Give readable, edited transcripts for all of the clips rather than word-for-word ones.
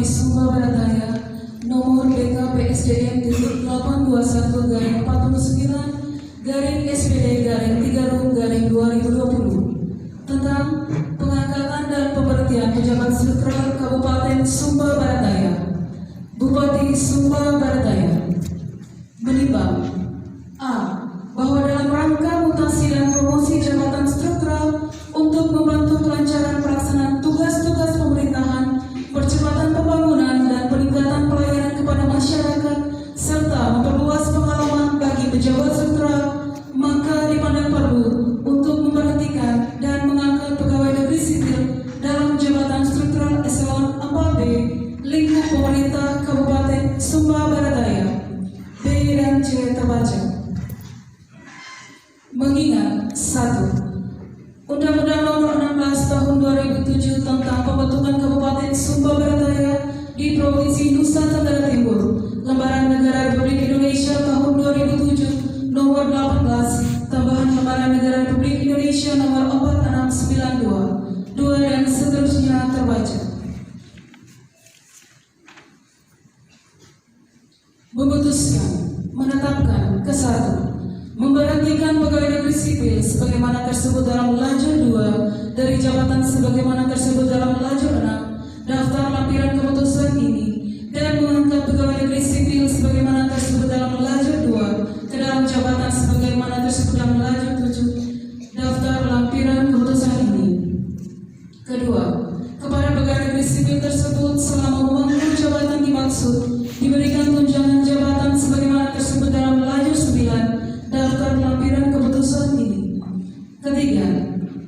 Bupati Sumba Barat Daya nomor BKPSDM 821-49/SPD-3/2020 tentang pengangkatan dan pemberhentian pejabat struktural Kabupaten Sumba Barat Daya. Bupati Sumba Barat Daya menimbang A. Bahwa dalam rangka mutasi dan promosi jabatan struktural untuk membantu kelancaran pelaksanaan tugas-tugas pemerintahan, percepatan pembangunan dan peningkatan pelayanan kepada masyarakat, serta memperluas pengalaman bagi pejabat struktural, maka dipandang perlu untuk memperhentikan dan mengangkat pegawai negeri sipil dalam jabatan struktural eselon 4B lingkup pemerintah Kabupaten Sumba Barat Daya. B dan C terbaca. Mengingat 1. Undang-Undang Nomor 16 Tahun 2007 tentang pembentukan Kabupaten Sumba Barat Daya di Provinsi Nusa Tenggara Timur, Lembaran Negara Republik Indonesia Tahun 2007 Nomor 18, tambahan Lembaran Negara Republik Indonesia Nomor 4692, 2 dan seterusnya terbaca. Memutuskan menetapkan ke-1, memberhentikan pegawai negeri sipil sebagaimana tersebut dalam lajur 2 dari jabatan sebagaimana tersebut dalam lajur 6 daftar lampiran keputusan ini, dan mengangkat pegawai negeri sipil sebagaimana tersebut dalam lajur 2 ke dalam jabatan sebagaimana tersebut dalam lajur 7 daftar lampiran keputusan ini. Kedua, kepada pegawai negeri sipil tersebut selama memangku jabatan dimaksud diberikan tunjangan jabatan sebagaimana tersebut dalam lajur 9 daftar lampiran keputusan ini. Ketiga,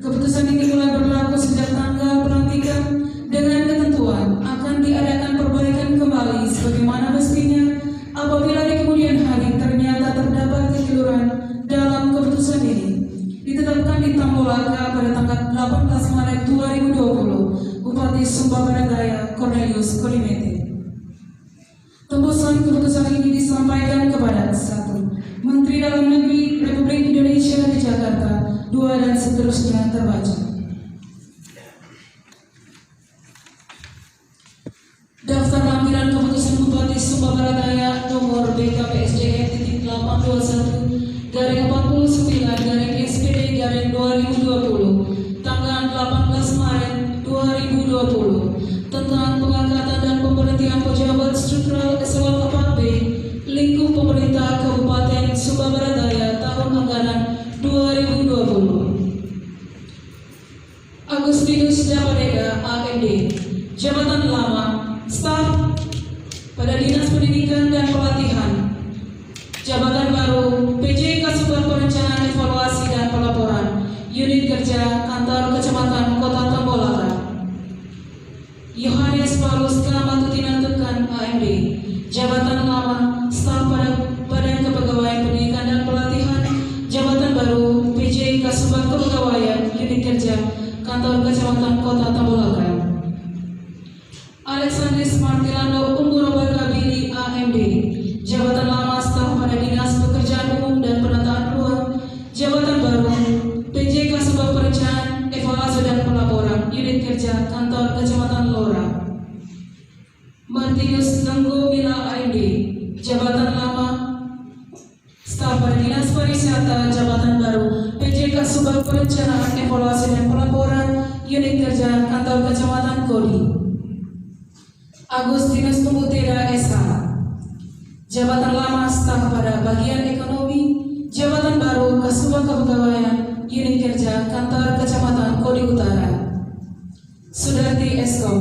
keputusan ini mulai berlaku sejak tanggal pelantikan dengan ketentuan akan diadakan perbaikan kembali sebagaimana mestinya apabila di kemudian hari ternyata terdapat kekeliruan dalam keputusan ini. Ditetapkan di Tambolaka pada tanggal 18 Maret 2020, Bupati Sumba Barat Daya Cornelius Kolimete. Tembusan keputusan ini disampaikan kepada 1. Menteri Dalam Negeri Republik Indonesia di Jakarta, 2 dan seterusnya terbaca. Daftar lampiran keputusan Bupati Sumba Barat Daya nomor BKPSDM 821-49/SPD-2020 tanggal 18 Maret 2020 tentang pengangkatan dan pemberhentian pejabat struktural eselon 4B lingkup pemerintah Kabupaten Sumba Barat Daya tahun anggaran 2020. Agustinus Dapadega AMD, jabatan lama, staf pada Dinas Pendidikan dan Pelatihan. Jabatan baru PJ Kasubag Perencanaan Evaluasi dan Pelaporan, Unit Kerja Kantor Kecamatan Kota Tambolaka. Yohanes Paulus Kamatutina Tukan AMD, jabatan lama, staf pada Badan Kepegawaian Pendidikan dan Pelatihan. Jabatan baru PJ Kasubag Kepegawaian, Unit Kerja Kantor Kecamatan Kota Tambolaka. Alexandris Martilando Umburoba Kabili AMD, jabatan lama, staf pada Dinas Pekerjaan Umum dan Penataan Ruang. Jabatan baru PJ Kasubag Perencanaan Evaluasi dan Pelaporan, Unit Kerja Kantor Kecamatan Lora. Martinus Lenggo Mila AMD, jabatan lama, staf pada Dinas Pariwisata. Jabatan baru PJ Kasubag Perencanaan Evaluasi dan Pelaporan, Unit Kerja Kantor Kecamatan Kodi. Agustinus Tumbuteda SH, jabatan lama, staf pada Bagian Ekonomi. Jabatan baru Kasubag Kepegawaian, Unit Kerja Kantor Kecamatan Kodi Utara. Sudarti Eskom,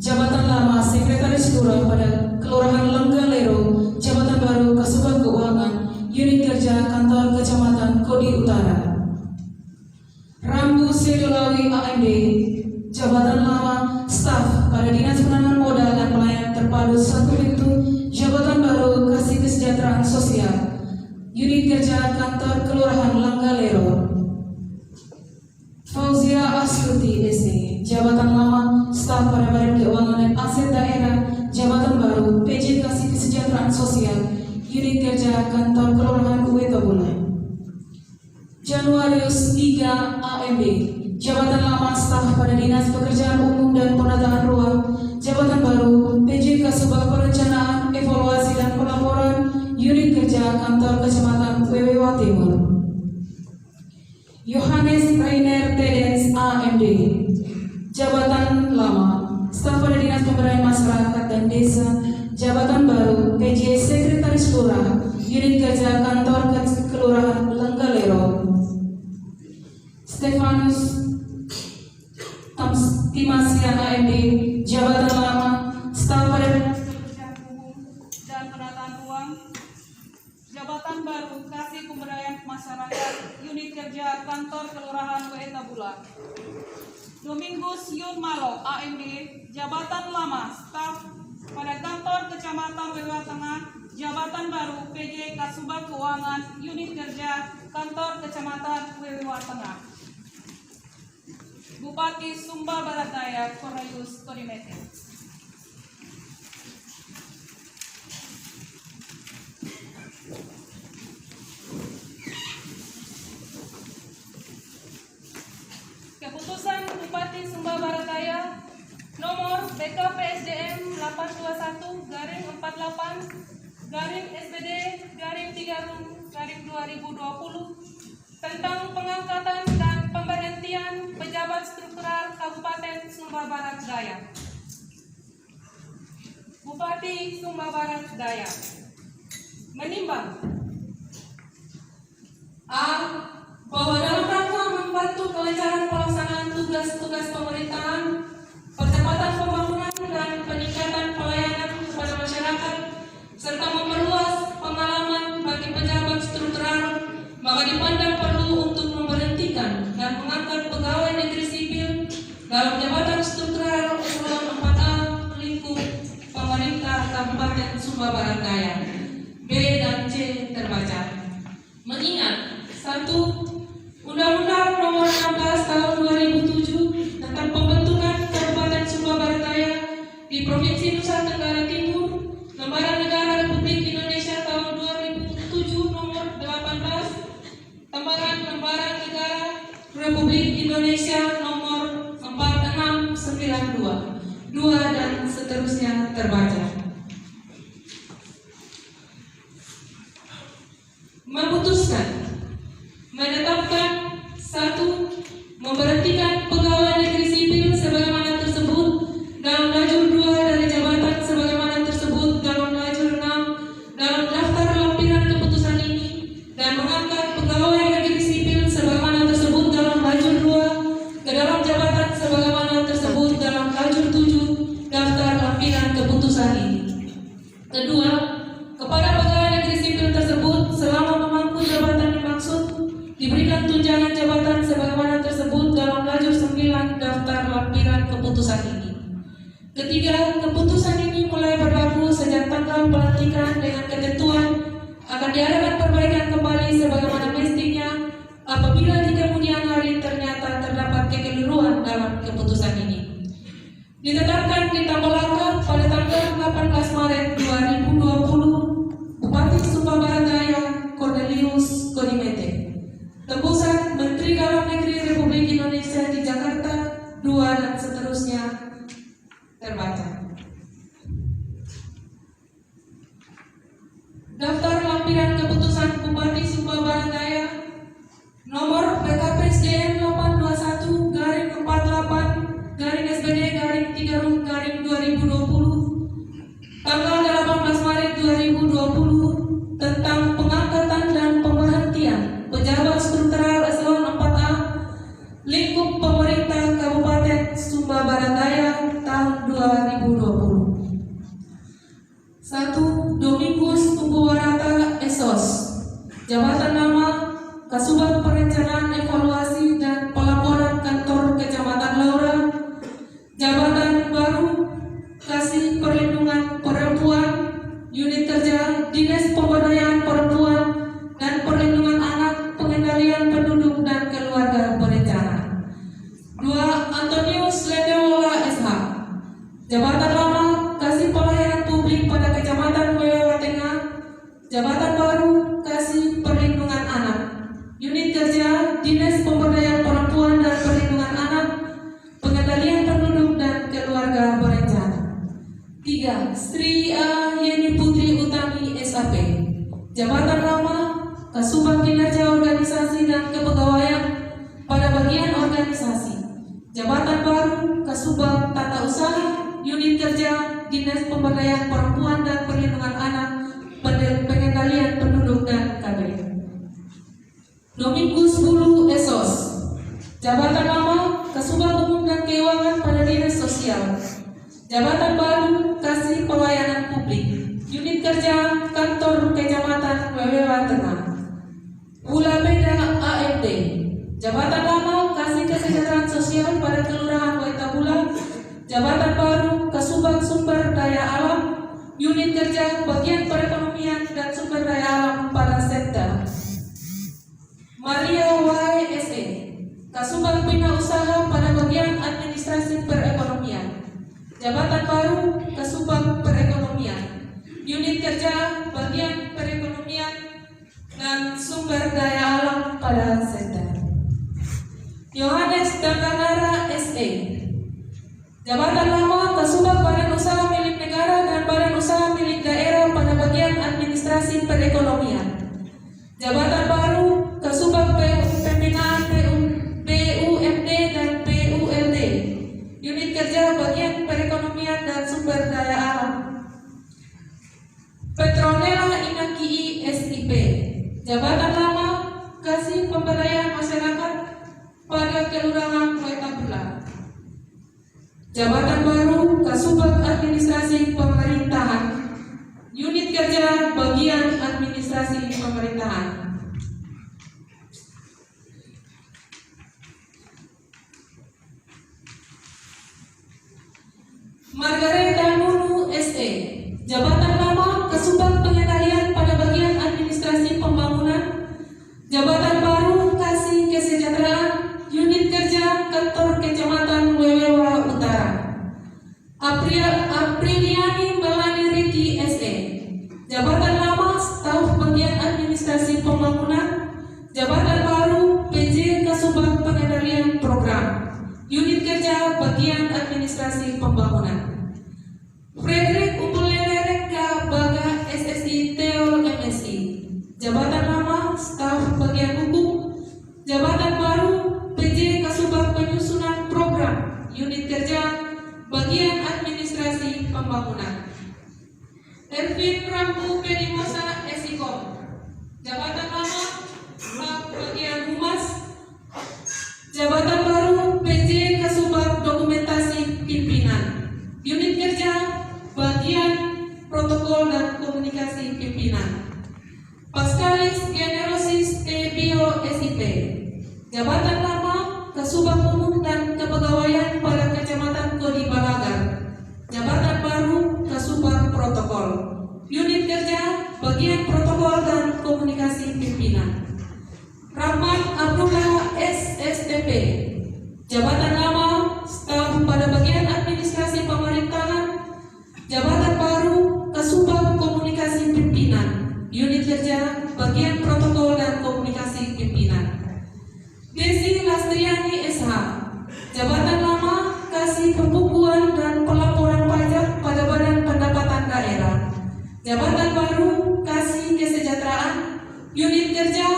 jabatan lama, Sekretaris Lurah pada Kelurahan Lenggalero. Jabatan baru Kasubag Keuangan, Unit Kerja Kantor Kecamatan Kodi Utara. Rambu Sedolawi AMD, jabatan lama, staf pada Dinas Penanaman Modal dan Pelayanan Terpadu 1 Pintu. Jabatan baru Kasih Kesejahteraan Sosial, Unit Kerja Kantor Kelurahan Lenggalero. Fauzia Asyuti SE, jabatan lama, staf pada Badan Keuangan dan Aset Daerah. Jabatan baru PJ Kasih Kesejahteraan Sosial, Unit Kerja Kantor Kelurahan Uwe Tabuna. Januarius 3 AMD, Jabatan lama staf pada Dinas Pekerjaan Umum dan Penataan Ruang. Jabatan baru PJ Kasubag Perencanaan, Evaluasi dan Pelaporan Unit Kerja Kantor Kecamatan Wewewa Timur. Yohanes Rainer Tedens AMD. Jabatan lama staf pada Dinas Pemberdayaan Masyarakat dan Desa. Jabatan baru PJ Sekretaris Lurah Unit Kerja Kantor Kelurahan Lenggalero. Stefanus Timasian AMD. Jabatan lama staf pada Dinas Pekerjaan Umum dan Penataan Ruang. Jabatan baru Kasih Pemberdayaan Masyarakat Unit Kerja Kantor Kelurahan Wetabula. Domingus Yun Malo AMD. Jabatan lama staf pada Kantor Kecamatan Wewa Tengah. Jabatan baru PJ Kasubag Keuangan Unit Kerja Kantor Kecamatan Wewa Tengah. Bupati Sumba Barat Daya Cornelius Kodimete. Keputusan Bupati Sumba Barat Daya nomor BKPSDM 821-48-SBD-3-2020 tentang pengangkatan dan pemberhentian pejabat struktural Kabupaten Sumba Barat Daya. Bupati Sumba Barat Daya menimbang A. Bahwa dalam rangka membantu kelancaran pelaksanaan tugas-tugas pemerintahan, percepatan pembangunan dan peningkatan pelayanan kepada masyarakat, serta memperluas pengalaman bagi pejabat struktural, maka dipandang perlu untuk memberhentikan dan mengangkat pegawai negeri sipil dalam jabatan struktural eselon 4A lingkup pemerintah Kabupaten Sumba Barat Daya. B dan C terbaca. Mengingat 1. Undang-Undang Nomor 16 Tahun 2007 tentang pembentukan Kabupaten Sumba Barat Daya di Provinsi Nusa Tenggara Timur, Lembaran Negara Republik Indonesia Tahun 2007 Nomor 18, Tambahan Lembaran Negara Republik Indonesia Nomor 4692, 2 dan seterusnya terbaca. Memutuskan menetapkan 1. Memberhentikan pegawai negeri sipil sebagaimana tersebut dalam lajur 2 dari jabatan sebagaimana tersebut dalam lajur 6 dalam daftar lampiran keputusan ini, dan mengangkat pegawai negeri sipil sebagaimana tersebut dalam lajur 2 ke dalam jabatan sebagaimana tersebut dalam lajur 7 daftar lampiran keputusan ini. Kedua, kepada pegawai negeri sipil tersebut selama memangku jabatan dimaksud diberikan tunjangan jabatan sebagaimana tersebut dalam lajur 9 daftar lampiran keputusan ini. Ketiga, keputusan ini mulai berlaku sejak tanggal pelantikan dengan ketentuan akan diadakan perbaikan kembali sebagaimana mestinya apabila di kemudian hari ternyata terdapat kekeliruan dalam keputusan ini. Ditetapkan di Tambolaka pada tanggal 18 Maret 2020, Bupati Sumba Barat Daya Cornelius Kodimete. Tembusan Menteri Dalam Negeri Republik Indonesia di Jakarta 2 dan seterusnya terbaca. Daftar lampiran keputusan Bupati Sumba Barat Daya nomor BKPSDM 821-48-SBD-3-2020 tanggal 18 Maret 2020 tentang pengangkatan dan pemberhentian pejabat struktural eselon 4A lingkup pemerintah Kabupaten Sumba Barat Daya tahun 2020. 1. Domingus Tumbuwarata Esos. Jabatan nama Kasubag Perencanaan, Evaluasi dan Pelaporan Kantor Kecamatan Laura. Jabatan baru Kasih Perlindungan Perempuan Unit Kerja Dinas Pemberdayaan Perempuan dan Perlindungan Anak, Pengendalian Penduduk dan Keluarga Berencana. 2. Antonius Ledewola SH. Jabatan lama Kasih Pelayanan Publik pada Kecamatan Wewa Tengah. Jabatan baru Kasih Perlindungan Anak Unit Kerja Dinas Pemberdayaan Perempuan dan Perlindungan Kerja Dinas Pemberdayaan Perempuan dan Perlindungan Anak, Pengendalian Penduduk dan KB. Dominggus 10 Esos, Jabatan Lama Kasubag Umum dan Keuangan pada Dinas Sosial. Jabatan baru Kasih Pelayanan Publik, Unit Kerja Kantor Kecamatan Wewewa Tengah. Pula Beda AMD, Jabatan Lama Kasih Kesejahteraan Sosial pada Kelurahan Waitabula. Jabatan baru Kasubag Sumber Daya Alam, Unit Kerja Bagian Perekonomian dan Sumber Daya Alam pada Setda. Maria YSE, Kasubag Bina Usaha pada Bagian Administrasi Perekonomian. Jabatan baru Kasubag Perekonomian, Unit Kerja Bagian Perekonomian dan Sumber Daya Alam pada Setda. Yohanes Danganara SE, Jabatan Lama Kasubag Badan Usaha Milik Negara dan Badan Usaha Milik Daerah pada Bagian Administrasi Perekonomian. Jabatan baru Kasubag Pembinaan BUMD dan BULD, Unit Kerja Bagian Perekonomian dan Sumber Daya Alam. Petronella Inaki SIP, Jabatan Lama Kasih Pemberdayaan Masyarakat pada Kelurahan Waitabula. Jabatan baru Kasubag Administrasi Pemerintahan, Unit Kerja Bagian Administrasi Pemerintahan. Margareta Nunu SE, Jabatan Lama Kasubag Pengendalian pada Bagian Administrasi Pembangunan. Jabatan baru Kasih Kesejahteraan, Unit Kerja Kantor Kecamatan Wewewa Utara. Apriliani Melani Riki SE, Jabatan Lama Staf Bagian Administrasi Pembangunan. Jabatan baru PJ Kasubag Pengendalian Program, Unit Kerja Bagian Administrasi Pembangunan. Frederick Umpulelereka Baga SSI Teol MSI, Jabatan Lama Staf Bagian Hukum. Jabatan baru PJ Kasubag Penyusunan Program, Unit Kerja Bagian Administrasi Pembangunan. Ervin Rambu Pedimosa Esikom, Jabatan Lama Staf Bagian Humas. Jabatan baru PJ Kasubag Dokumentasi Pimpinan, Unit Kerja Bagian Protokol dan Komunikasi Pimpinan. Pascalis Generosis Tebio SIP, Jabatan Lama Kasubag Umum dan Kepegawaian pada Kecamatan Kodi Balagar. Jabatan baru Kasubag Protokol, Unit Kerja Bagian Protokol dan Komunikasi Pimpinan. Rahmat Abdullah SSTP, Jabatan Lama Staf pada Bagian Administrasi Pemerintahan. Jabatan baru Kasubag Komunikasi Pimpinan, Unit Kerja Bagian Protokol dan Komunikasi Pimpinan. Desi Lastriani SH, Jabatan Lama Kasih Pembukuan dan Pelaporan Pajak pada Badan Pendapatan Daerah. Jabatan baru Kasih Kesejahteraan, Unit Kerja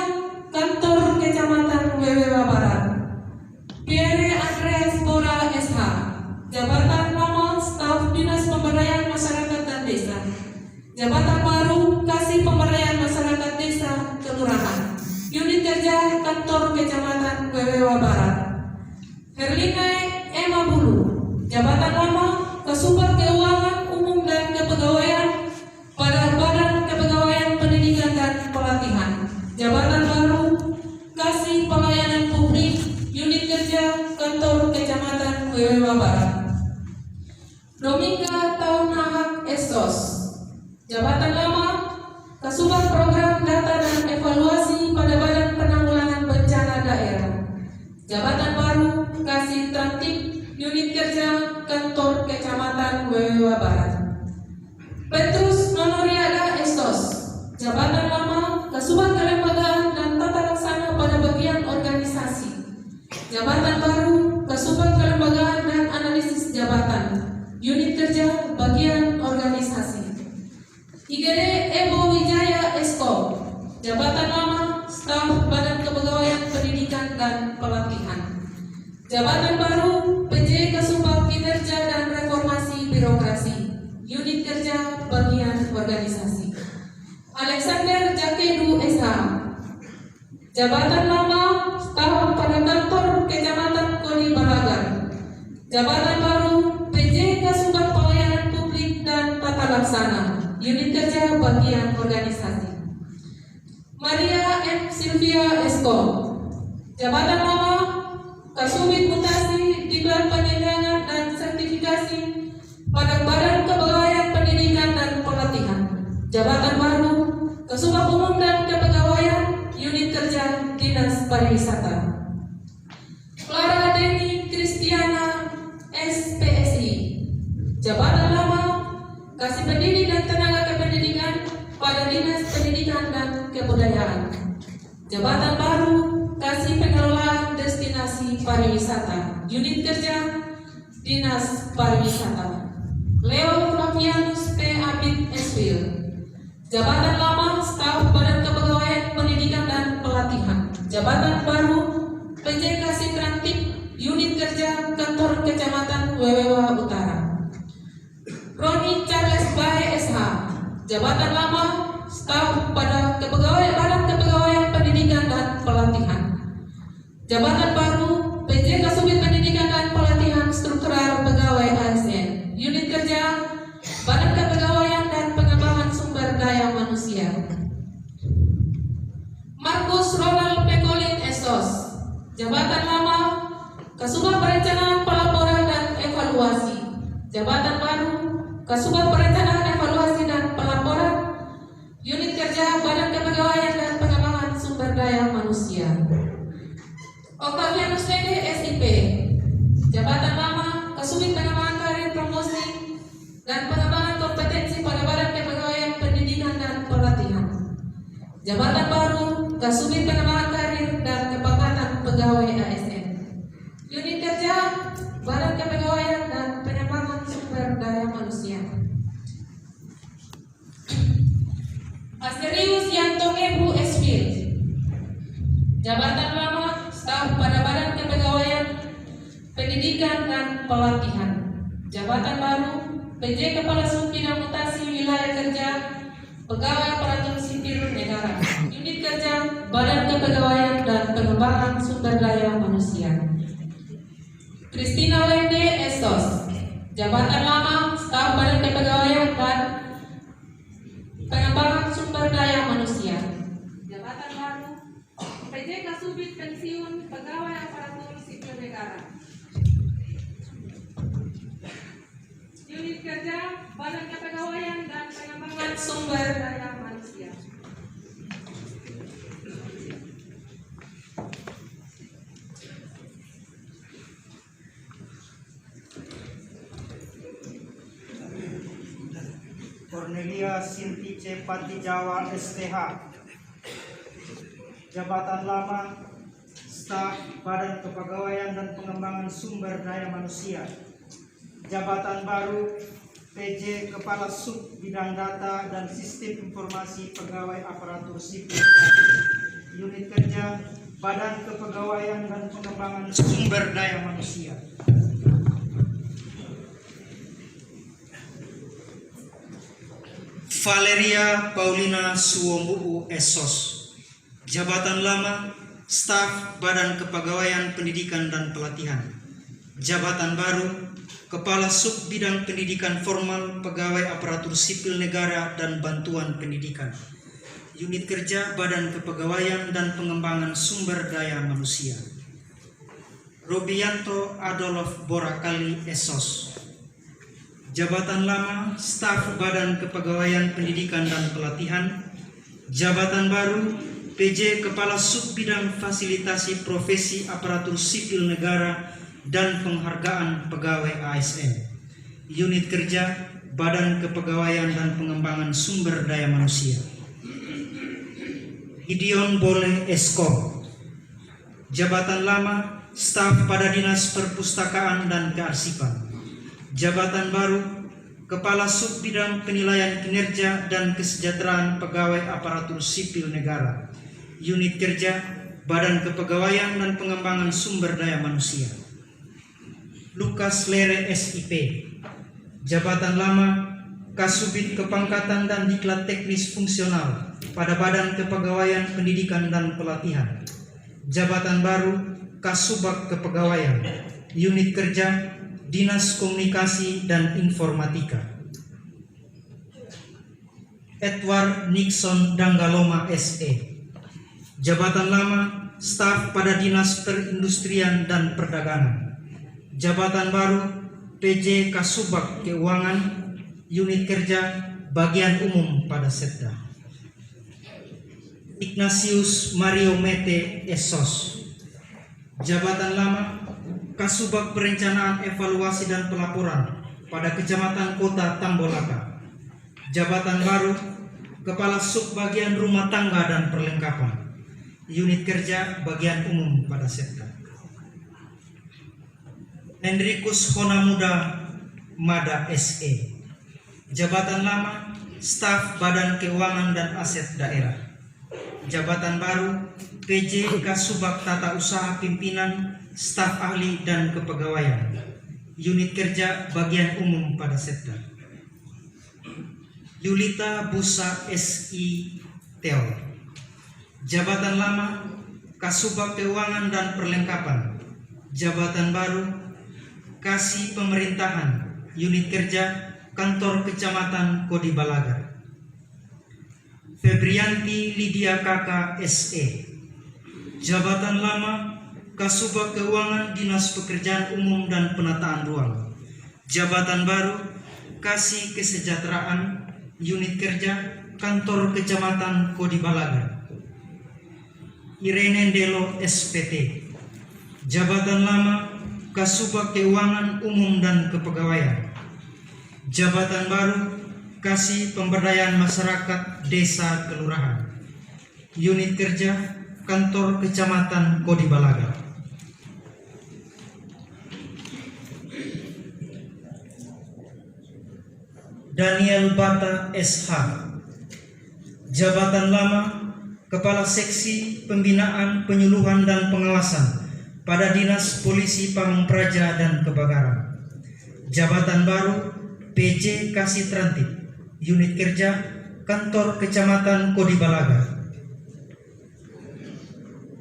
Kantor Kecamatan Wewewa Barat. Pierre Andreas Bora SH, Jabatan Lama Staf Dinas Pemberdayaan Masyarakat dan Desa. Jabatan baru Kasih Pemberdayaan Masyarakat Desa Kelurahan, Unit Kerja Kantor Kecamatan Wewewa Barat. Herlina Emma Bulu, Jabatan Lama Kasubag Keuangan Umum dan Kepegawaian pada Badan Kepegawaian Pendidikan dan Pelatihan. Jabatan baru Kasih Pelayanan Publik, Unit Kerja Kantor Kecamatan Wewewa Barat. Dominga Taunahak Estos, Jabatan Lama Kasubag Program Data dan Evaluasi pada Badan Penanggulangan Bencana Daerah. Jabatan baru Kasih Trantik, Unit Kerja Kantor Kecamatan Wewewa Barat. Petrus Nonoriada Estos, Jabatan Lama Kasubag Kelembagaan dan Tata Laksana pada Bagian Organisasi. Jabatan baru Kasubag Kelembagaan dan Analisis Jabatan, Unit Kerja Bagian Organisasi. IGD Ebo Wijaya Esko, Jabatan Lama Staf Badan Kepegawaian Pendidikan dan Pelatihan. Jabatan baru PJ Kasubag Kinerja dan Reformasi Birokrasi. Unit Kerja Bagian Organisasi. Alexander Jakedu SH, Jabatan Lama Staf pada Kantor Kecamatan Koni Balagan. Jabatan Baru PJ Kasubag Pelayanan Publik dan Tata Laksana. Unit Kerja Bagian Organisasi. Maria M. Silvia Esko, Jabatan Lama Kasubit Mutasi Diklat Penyelenggara dan Sertifikasi pada Badan Kepegawaian Pendidikan dan Pelatihan. Jabatan Baru Kasubag Umum dan Kepegawaian, Unit Kerja Dinas Pariwisata. Clara Deni Kristiana SPSI, Jabatan Lama Kasih Pendidik dan Tenaga Kependidikan pada Dinas Pendidikan dan Kebudayaan. Jabatan Baru Kasih Pengelolaan Destinasi Pariwisata, Unit Kerja Dinas Pariwisata. Leo Flavianus P. Abid Eswil, Jabatan Lama Staf Badan Kepegawaian Pendidikan dan Pelatihan. Jabatan Baru PJ Kasih Transtip, Unit Kerja Kantor Kecamatan Wewewa Utara. Roni Charles Bae SH, Jabatan Lama Staf pada Badan Kepegawaian Pendidikan dan Pelatihan. Jabatan Baru PJ Kasubit Pendidikan dan Pelatihan Struktural Pegawai ASN. Unit Kerja Badan Kepegawaian dan Pengembangan Sumber Daya Manusia. Markus Ronald Pekolin Esos, Jabatan Lama Kasubag Perencanaan Pelaporan dan Evaluasi. Jabatan Baru Kasubag Perencanaan Evaluasi dan Pelaporan, Unit Kerja Badan Kepegawaian dan Pengembangan Sumber Daya Manusia. Octavianus Nede SIP, Jabatan Lama Kasubit Pengembangan Karir Promosi dan Pengembangan Kompetensi pada Badan Kepegawaian Pendidikan dan Pelatihan. Jabatan Baru Kasubit Pengembangan Karir dan Kepangkatan Pegawai ASN. Unit Kerja Badan Kepegawaian dan Pengembangan Sumber Daya Manusia. Asterius Yantongebu Esfil, Jabatan Lama Staf pada Badan Kepegawaian Pendidikan dan Pelatihan. Jabatan Baru PJ Kepala Sub Bidang Mutasi Wilayah Kerja Pegawai Aparatur Sipil Negara. Unit Kerja Badan Kepegawaian dan Pengembangan Sumber Daya Manusia. Christina Wende Estos, Jabatan Lama Staf Badan Kepegawaian dan Pengembangan Sumber Daya Manusia. Jabatan Baru PJ Kasubit Pensiun Pegawai Aparatur Sipil Negara. Unit Kerja Badan Kepegawaian dan Pengembangan Sumber Daya Manusia. Cornelia Sintice Patijawa STH, Jabatan Lama Staf Badan Kepegawaian dan Pengembangan Sumber Daya Manusia. Jabatan Baru PJ Kepala Sub Bidang Data dan Sistem Informasi Pegawai Aparatur Sipil Negara. Unit Kerja Badan Kepegawaian dan Pengembangan Sumber Daya Manusia. Valeria Paulina Suwombuu Esos, Jabatan Lama Staf Badan Kepegawaian Pendidikan dan Pelatihan. Jabatan Baru Kepala Sub Bidang Pendidikan Formal Pegawai Aparatur Sipil Negara dan Bantuan Pendidikan. Unit Kerja Badan Kepegawaian dan Pengembangan Sumber Daya Manusia. Robianto Adolf Borakali Esos, Jabatan Lama Staf Badan Kepegawaian Pendidikan dan Pelatihan. Jabatan Baru PJ Kepala Sub Bidang Fasilitasi Profesi Aparatur Sipil Negara dan Penghargaan Pegawai ASN. Unit Kerja Badan Kepegawaian dan Pengembangan Sumber Daya Manusia. Gideon Boleh Eskom, Jabatan Lama Staf pada Dinas Perpustakaan dan Kearsipan. Jabatan Baru Kepala Sub Bidang Penilaian Kinerja dan Kesejahteraan Pegawai Aparatur Sipil Negara. Unit Kerja Badan Kepegawaian dan Pengembangan Sumber Daya Manusia. Lukas Lere SIP, Jabatan Lama Kasubit Kepangkatan dan Diklat Teknis Fungsional pada Badan Kepegawaian Pendidikan dan Pelatihan. Jabatan baru Kasubag Kepegawaian, Unit Kerja Dinas Komunikasi dan Informatika. Edward Nixon Danggaloma SE. Jabatan lama Staf pada Dinas Perindustrian dan Perdagangan. Jabatan baru PJ Kasubag Keuangan, Unit Kerja Bagian Umum pada Setda. Ignatius Mario Mete Esos. Jabatan lama Kasubag Perencanaan Evaluasi dan Pelaporan pada Kecamatan Kota Tambolaka. Jabatan baru Kepala Subbagian Rumah Tangga dan Perlengkapan, Unit Kerja Bagian Umum pada Setda. Hendrikus Honamuda Mada SE. Jabatan lama Staf Badan Keuangan dan Aset Daerah. Jabatan baru PJ Kasubag Tata Usaha Pimpinan, Staf Ahli dan Kepegawaian, Unit Kerja Bagian Umum pada Setda. Yulita Busa SI Teo. Jabatan lama Kasubag Keuangan dan Perlengkapan. Jabatan baru Kasih Pemerintahan, Unit Kerja Kantor Kecamatan Kodi Balaga. Febrianti Lydia Kaka SE. Jabatan lama Kasubag Keuangan Dinas Pekerjaan Umum dan Penataan Ruang. Jabatan baru Kasih Kesejahteraan, Unit Kerja Kantor Kecamatan Kodi Balaga. Irene Delo SPT. Jabatan lama Kasubag Keuangan Umum dan Kepegawaian. Jabatan baru Kasih Pemberdayaan Masyarakat Desa Kelurahan, Unit Kerja Kantor Kecamatan Kodi Balaga. Daniel Bata SH. Jabatan lama Kepala Seksi Pembinaan, Penyuluhan dan Pengawasan pada Dinas Polisi Pamung Praja dan Kebakaran. Jabatan baru PJ Kasih Trantip, Unit Kerja Kantor Kecamatan Kodi Balaga.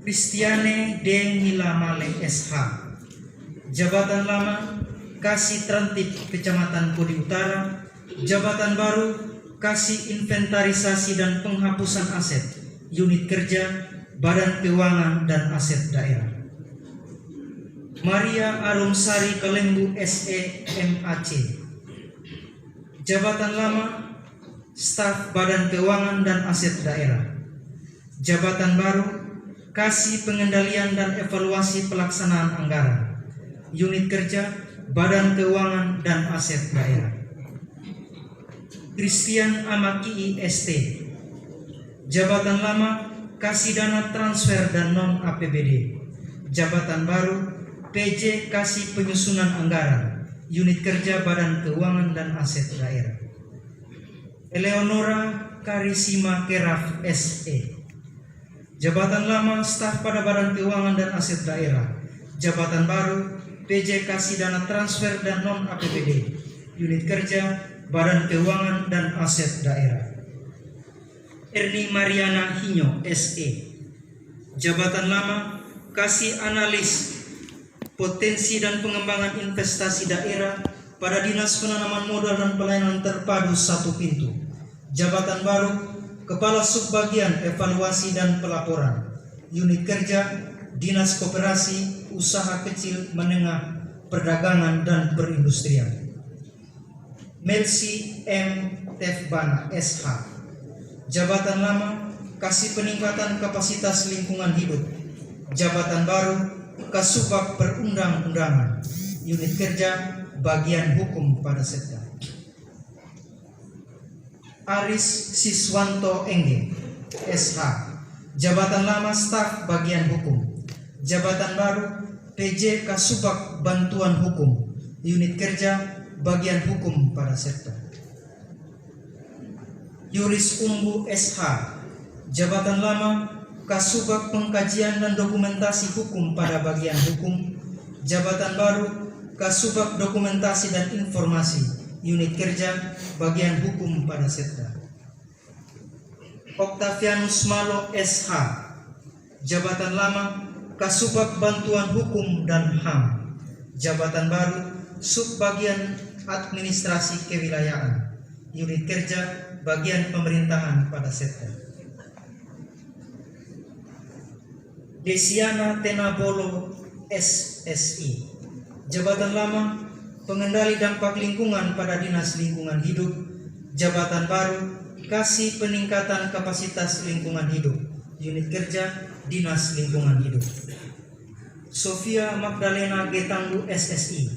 Kristiane D. Milamale SH. Jabatan lama Kasih Trantip Kecamatan Kodi Utara. Jabatan baru Kasih Inventarisasi dan Penghapusan Aset, Unit Kerja Badan Keuangan dan Aset Daerah. Maria Arumsari Kalembu SE MAC. Jabatan lama Staf Badan Keuangan dan Aset Daerah. Jabatan baru Kasih Pengendalian dan Evaluasi Pelaksanaan Anggaran, Unit Kerja Badan Keuangan dan Aset Daerah. Christian Amaki ST. Jabatan lama Kasih Dana Transfer dan Non APBD. Jabatan baru PJ Kasih Penyusunan Anggaran, Unit Kerja Badan Keuangan dan Aset Daerah. Eleonora Karisima Keraf SE. Jabatan lama Staf pada Badan Keuangan dan Aset Daerah. Jabatan baru PJ Kasih Dana Transfer dan Non APBD, Unit Kerja Badan Keuangan dan Aset Daerah. Erni Mariana Hinyo SE. Jabatan lama Kasih Analis Potensi dan Pengembangan Investasi Daerah pada Dinas Penanaman Modal dan Pelayanan Terpadu Satu Pintu. Jabatan baru Kepala Subbagian Evaluasi dan Pelaporan, Unit Kerja Dinas Koperasi, Usaha Kecil Menengah, Perdagangan dan Perindustrian. Melsi M. Tefbana SH. Jabatan lama Kasih Peningkatan Kapasitas Lingkungan Hidup. Jabatan baru Kasubag Perundang-undangan, Unit Kerja Bagian Hukum pada Setda. Aris Siswanto Engge SH. Jabatan lama Staf Bagian Hukum. Jabatan baru PJ Kasubag Bantuan Hukum, Unit Kerja Bagian Hukum pada Setda. Yuris Umbu SH. Jabatan lama Kasubag Pengkajian dan Dokumentasi Hukum pada Bagian Hukum. Jabatan baru Kasubag Dokumentasi dan Informasi, Unit Kerja Bagian Hukum pada Setda. Octavianus Malo SH, Jabatan Lama Kasubag Bantuan Hukum dan HAM. Jabatan baru Subbagian Administrasi Kewilayahan. Unit Kerja Bagian Pemerintahan pada Setda. Desiana Tenabolo SSI, Jabatan Lama Pengendali Dampak Lingkungan pada Dinas Lingkungan Hidup. Jabatan baru Kasih Peningkatan Kapasitas Lingkungan Hidup. Unit Kerja Dinas Lingkungan Hidup. Sofia Magdalena Getanggu SSI,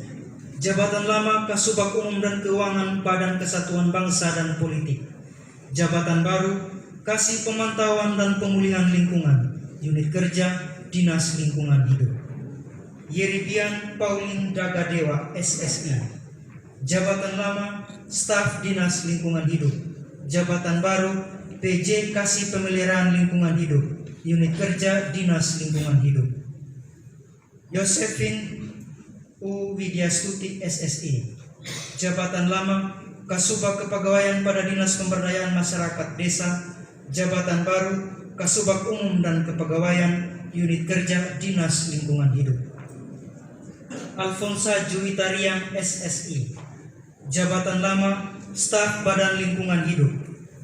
Jabatan Lama Kasubag Umum dan Keuangan Badan Kesatuan Bangsa dan Politik. Jabatan baru Kasih Pemantauan dan Pemulihan Lingkungan. Unit Kerja Dinas Lingkungan Hidup. Yeribian Pauline Dagadewa SSI, Jabatan Lama Staf Dinas Lingkungan Hidup. Jabatan baru PJ Kasih Pemeliharaan Lingkungan Hidup. Unit Kerja Dinas Lingkungan Hidup. Josephine U. Widyastuti SSI, Jabatan Lama Kasubag Kepegawaian pada Dinas Pemberdayaan Masyarakat Desa. Jabatan baru Kasubag Umum dan Kepegawaian. Unit Kerja Dinas Lingkungan Hidup. Alfonsa Juwitariang SSI, Jabatan Lama Staf Badan Lingkungan Hidup.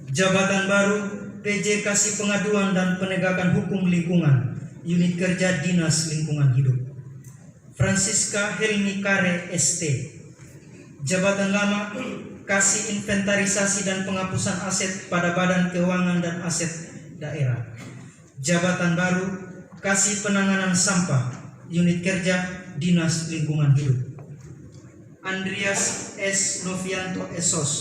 Jabatan baru PJ Kasih Pengaduan dan Penegakan Hukum Lingkungan. Unit Kerja Dinas Lingkungan Hidup. Francisca Helmi Kare ST, Jabatan Lama Kasih Inventarisasi dan Penghapusan Aset pada Badan Keuangan dan Aset Daerah. Jabatan baru Kasih Penanganan Sampah. Unit Kerja Dinas Lingkungan Hidup. Andreas S. Novianto Esos,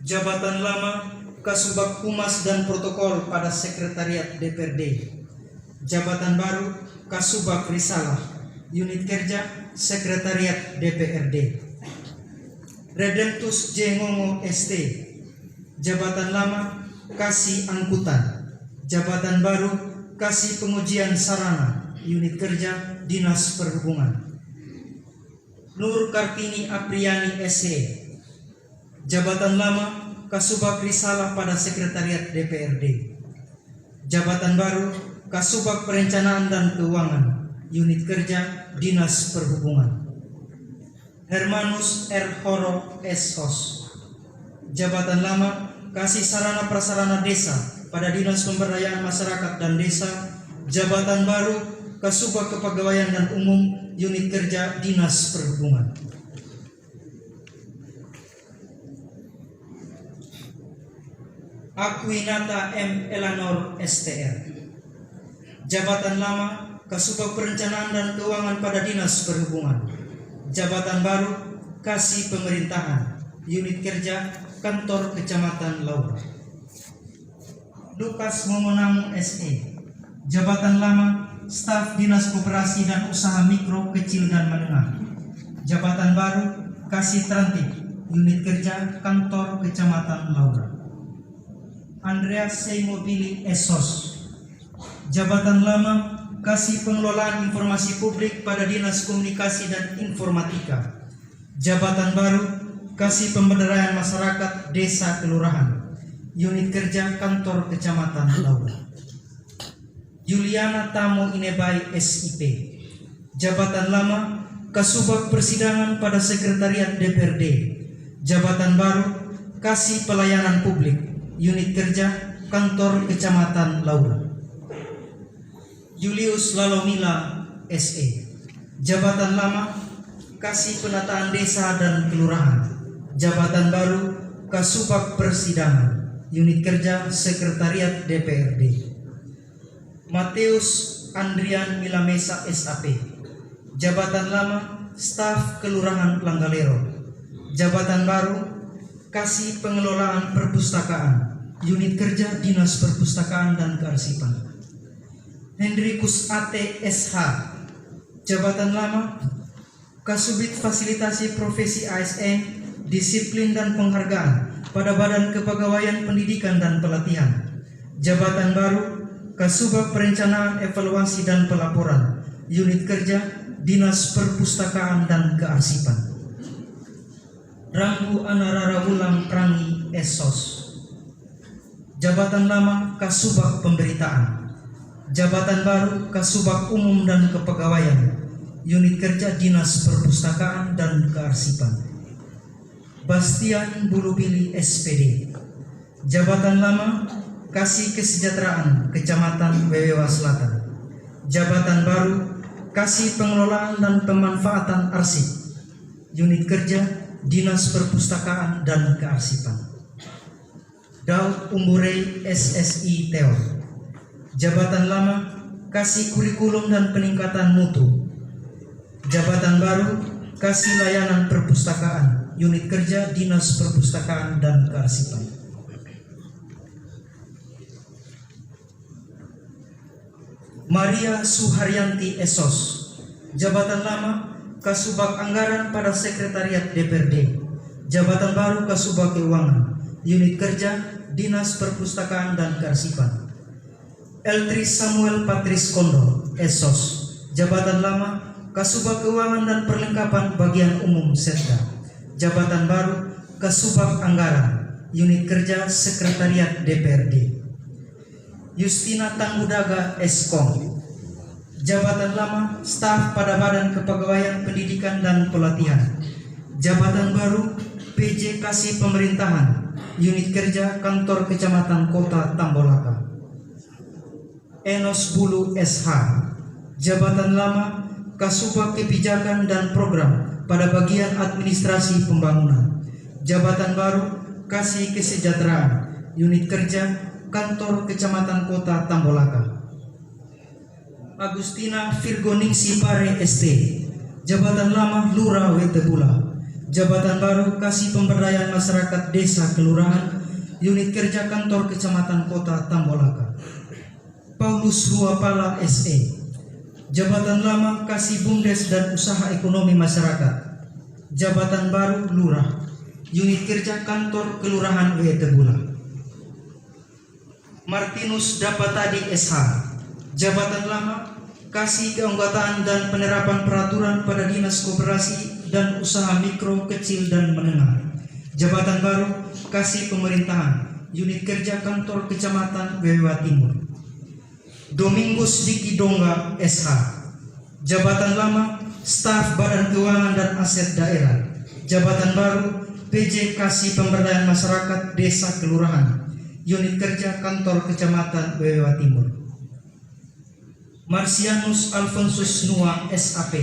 Jabatan Lama Kasubag Humas dan Protokol pada Sekretariat DPRD. Jabatan baru Kasubag Risalah. Unit Kerja Sekretariat DPRD. Redemptus J. Ngongo ST, Jabatan Lama Kasih Angkutan. Jabatan baru Kasih Pengujian Sarana. Unit Kerja Dinas Perhubungan. Nur Kartini Apriani SC, Jabatan Lama Kasubag Risalah pada Sekretariat DPRD. Jabatan baru Kasubag Perencanaan dan Keuangan. Unit Kerja Dinas Perhubungan. Hermanus R. Horo S. Hos, Jabatan Lama Kasih Sarana Prasarana Desa pada Dinas Pemberdayaan Masyarakat dan Desa. Jabatan baru Kasubag Kepegawaian dan Umum. Unit Kerja Dinas Perhubungan. Aquinata M. Elanor STR, Jabatan Lama Kasubag Perencanaan dan Keuangan pada Dinas Perhubungan. Jabatan baru Kasih Pemerintahan. Unit Kerja Kantor Kecamatan Laura. Lukas Momonamu SE, Jabatan Lama Staf Dinas Koperasi dan Usaha Mikro, Kecil dan Menengah. Jabatan baru Kasih Trantik. Unit Kerja Kantor Kecamatan Laura. Andreas Seimobili Esos, Jabatan Lama Kasih Pengelolaan Informasi Publik pada Dinas Komunikasi dan Informatika. Jabatan baru Kasih Pemberdayaan Masyarakat Desa Kelurahan. Unit Kerja Kantor Kecamatan Laura. Juliana Tamo Inebai SIP, Jabatan Lama Kasubag Persidangan pada Sekretariat DPRD. Jabatan baru Kasih Pelayanan Publik. Unit Kerja Kantor Kecamatan Laura. Julius Lalomila SE, Jabatan Lama Kasih Penataan Desa dan Kelurahan. Jabatan baru Kasubag Persidangan. Unit Kerja Sekretariat DPRD. Mateus Andrian Milamesa SAP, Jabatan Lama Staf Kelurahan Langgalero. Jabatan baru Kasih Pengelolaan Perpustakaan. Unit Kerja Dinas Perpustakaan dan Kearsipan. Hendrikus Ate SH, Jabatan Lama Kasubit Fasilitasi Profesi ASN, Disiplin dan Penghargaan pada Badan Kepegawaian Pendidikan dan Pelatihan. Jabatan baru Kasubag Perencanaan, Evaluasi dan Pelaporan. Unit Kerja Dinas Perpustakaan dan Kearsipan. Rambu Anarara Ulang Prangi Esos. Jabatan Lama Kasubag Pemberitaan. Jabatan Baru Kasubag Umum dan Kepegawaian, Unit Kerja Dinas Perpustakaan dan Kearsipan. Bastian Bulubili SPD. Jabatan Lama Kasih Kesejahteraan Kecamatan Wewewa Selatan. Jabatan Baru Kasih Pengelolaan dan Pemanfaatan Arsip, Unit Kerja Dinas Perpustakaan dan Kearsipan. Daud Umburei SSI Teo. Jabatan Lama Kasih Kurikulum dan Peningkatan Mutu. Jabatan Baru Kasih Layanan Perpustakaan, Unit Kerja Dinas Perpustakaan dan Kearsipan. Maria Suharyanti Esos. Jabatan Lama Kasubag Anggaran pada Sekretariat DPRD. Jabatan Baru Kasubag Keuangan, Unit Kerja Dinas Perpustakaan dan Kearsipan. Eltris Samuel Patris Kondo Esos. Jabatan Lama Kasubag Keuangan dan Perlengkapan Bagian Umum Setda. Jabatan Baru Kasubag Anggaran, Unit Kerja Sekretariat DPRD. Justina Tanggudaga Eskom. Jabatan Lama Staf pada Badan Kepegawaian Pendidikan dan Pelatihan. Jabatan Baru PJ Kasih Pemerintahan, Unit Kerja Kantor Kecamatan Kota Tambolaka. Enos Bulu SH. Jabatan Lama Kasubag Kebijakan dan Program pada bagian administrasi pembangunan. Jabatan Baru Kasih Kesejahteraan, Unit Kerja Kantor Kecamatan Kota Tambolaka. Agustina Virgoningsi Pare ST. Jabatan Lama Lurah Wetebula. Jabatan Baru Kasih Pemberdayaan Masyarakat Desa Kelurahan, Unit Kerja Kantor Kecamatan Kota Tambolaka. Paulus Ruapala SE. Jabatan Lama Kasih Bumdes dan Usaha Ekonomi Masyarakat. Jabatan Baru Lurah, Unit Kerja Kantor Kelurahan Wetebula. Martinus Dapatadi SH. Jabatan Lama Kasih Keanggotaan dan Penerapan Peraturan pada Dinas Koperasi dan Usaha Mikro, Kecil dan Menengah. Jabatan Baru Kasih Pemerintahan, Unit Kerja Kantor Kecamatan Wewewa Timur. Domingus Diki Dongga SH. Jabatan Lama Staf Badan Keuangan dan Aset Daerah. Jabatan Baru PJ Kasih Pemberdayaan Masyarakat Desa Kelurahan, Unit Kerja Kantor Kecamatan Wewewa Timur. Marsianus Alfonsus Nua SAP.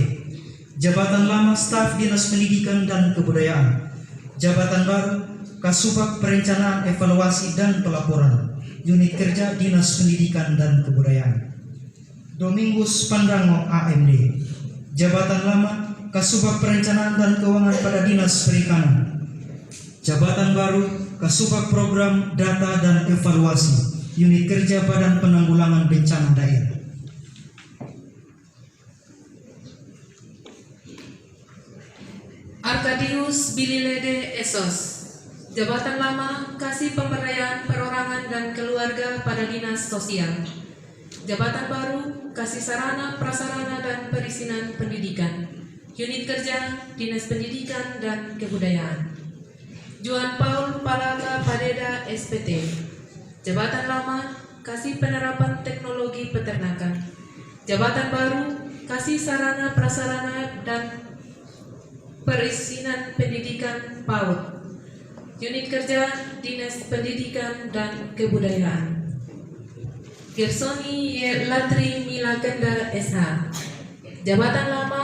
Jabatan Lama Staf Dinas Pendidikan dan Kebudayaan. Jabatan Baru Kasubag Perencanaan, Evaluasi dan Pelaporan, Unit Kerja Dinas Pendidikan dan Kebudayaan. Domingus Pandango AMD. Jabatan Lama Kasubag Perencanaan dan Keuangan pada Dinas Perikanan. Jabatan Baru Kasubag Program Data dan Evaluasi, Unit Kerja Badan Penanggulangan Bencana Daerah. Arkadius Bililede Esos. Jabatan Lama Kasih Pemberdayaan Perorangan dan Keluarga pada Dinas Sosial. Jabatan Baru Kasih Sarana Prasarana dan Perizinan Pendidikan, Unit Kerja Dinas Pendidikan dan Kebudayaan. Juan Paul Palaka Padeda SPT. Jabatan Lama Kasih Penerapan Teknologi Peternakan. Jabatan Baru Kasih Sarana Prasarana dan Perizinan Pendidikan PAUD, Unit Kerja Dinas Pendidikan dan Kebudayaan. Gersoni Latri Milakenda SH. Jabatan Lama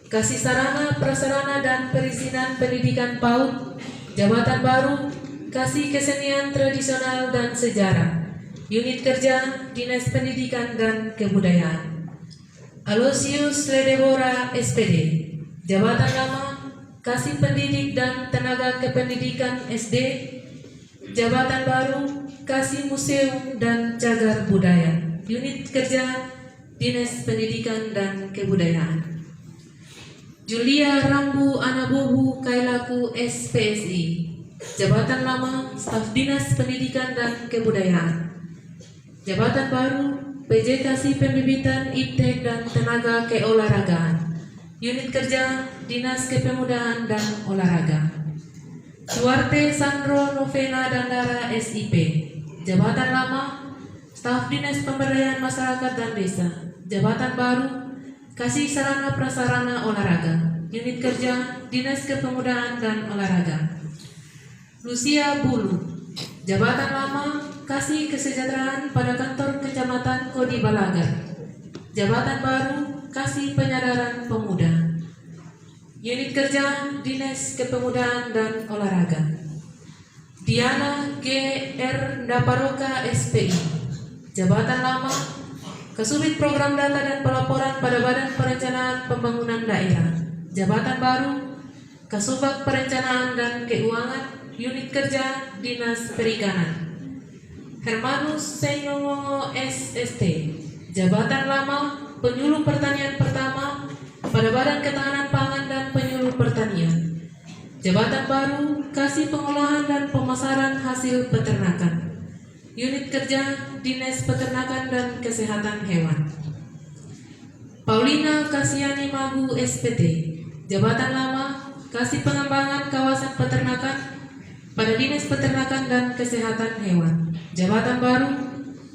Kasih Sarana Prasarana dan Perizinan Pendidikan PAUD. Jabatan Baru Kasih Kesenian Tradisional dan Sejarah, Unit Kerja Dinas Pendidikan dan Kebudayaan. Aloysius Ledebora SPD. Jabatan Lama Kasih Pendidik dan Tenaga Kependidikan SD. Jabatan Baru Kasih Museum dan Cagar Budaya, Unit Kerja Dinas Pendidikan dan Kebudayaan. Julia Rambu Anabobu Kailaku SPSI. Jabatan Lama Staf Dinas Pendidikan dan Kebudayaan. Jabatan Baru PJ Kasih Pembibitan Iptek dan Tenaga Keolahragaan, Unit Kerja Dinas Kepemudaan dan Olahraga. Duarte Sandro Novena Dandara SIP. Jabatan lama Staf Dinas Pemberdayaan Masyarakat dan Desa. Jabatan baru Kasih Sarana Prasarana Olahraga. Unit kerja Dinas Kepemudaan dan Olahraga. Lucia Bulu. Jabatan lama Kasih Kesejahteraan pada Kantor Kecamatan Kodi Balaga. Jabatan baru Kasih Penyadaran Pemuda. Unit kerja Dinas Kepemudaan dan Olahraga. Diana G.R. Daparoka SPI. Jabatan lama Kasubit Program Data dan Pelaporan pada Badan Perencanaan Pembangunan Daerah. Jabatan baru Kasubag Perencanaan dan Keuangan. Unit kerja Dinas Perikanan. Hermanus Seingongo SST. Jabatan lama Penyuluh Pertanian Pertama pada Badan Ketahanan Pangan dan Penyuluh Pertanian. Jabatan baru Kasih Pengolahan dan Pemasaran Hasil Peternakan. Unit kerja Dinas Peternakan dan Kesehatan Hewan. Paulina Kasiani Magu SPT. Jabatan lama Kasih Pengembangan Kawasan Peternakan pada Dinas Peternakan dan Kesehatan Hewan. Jabatan baru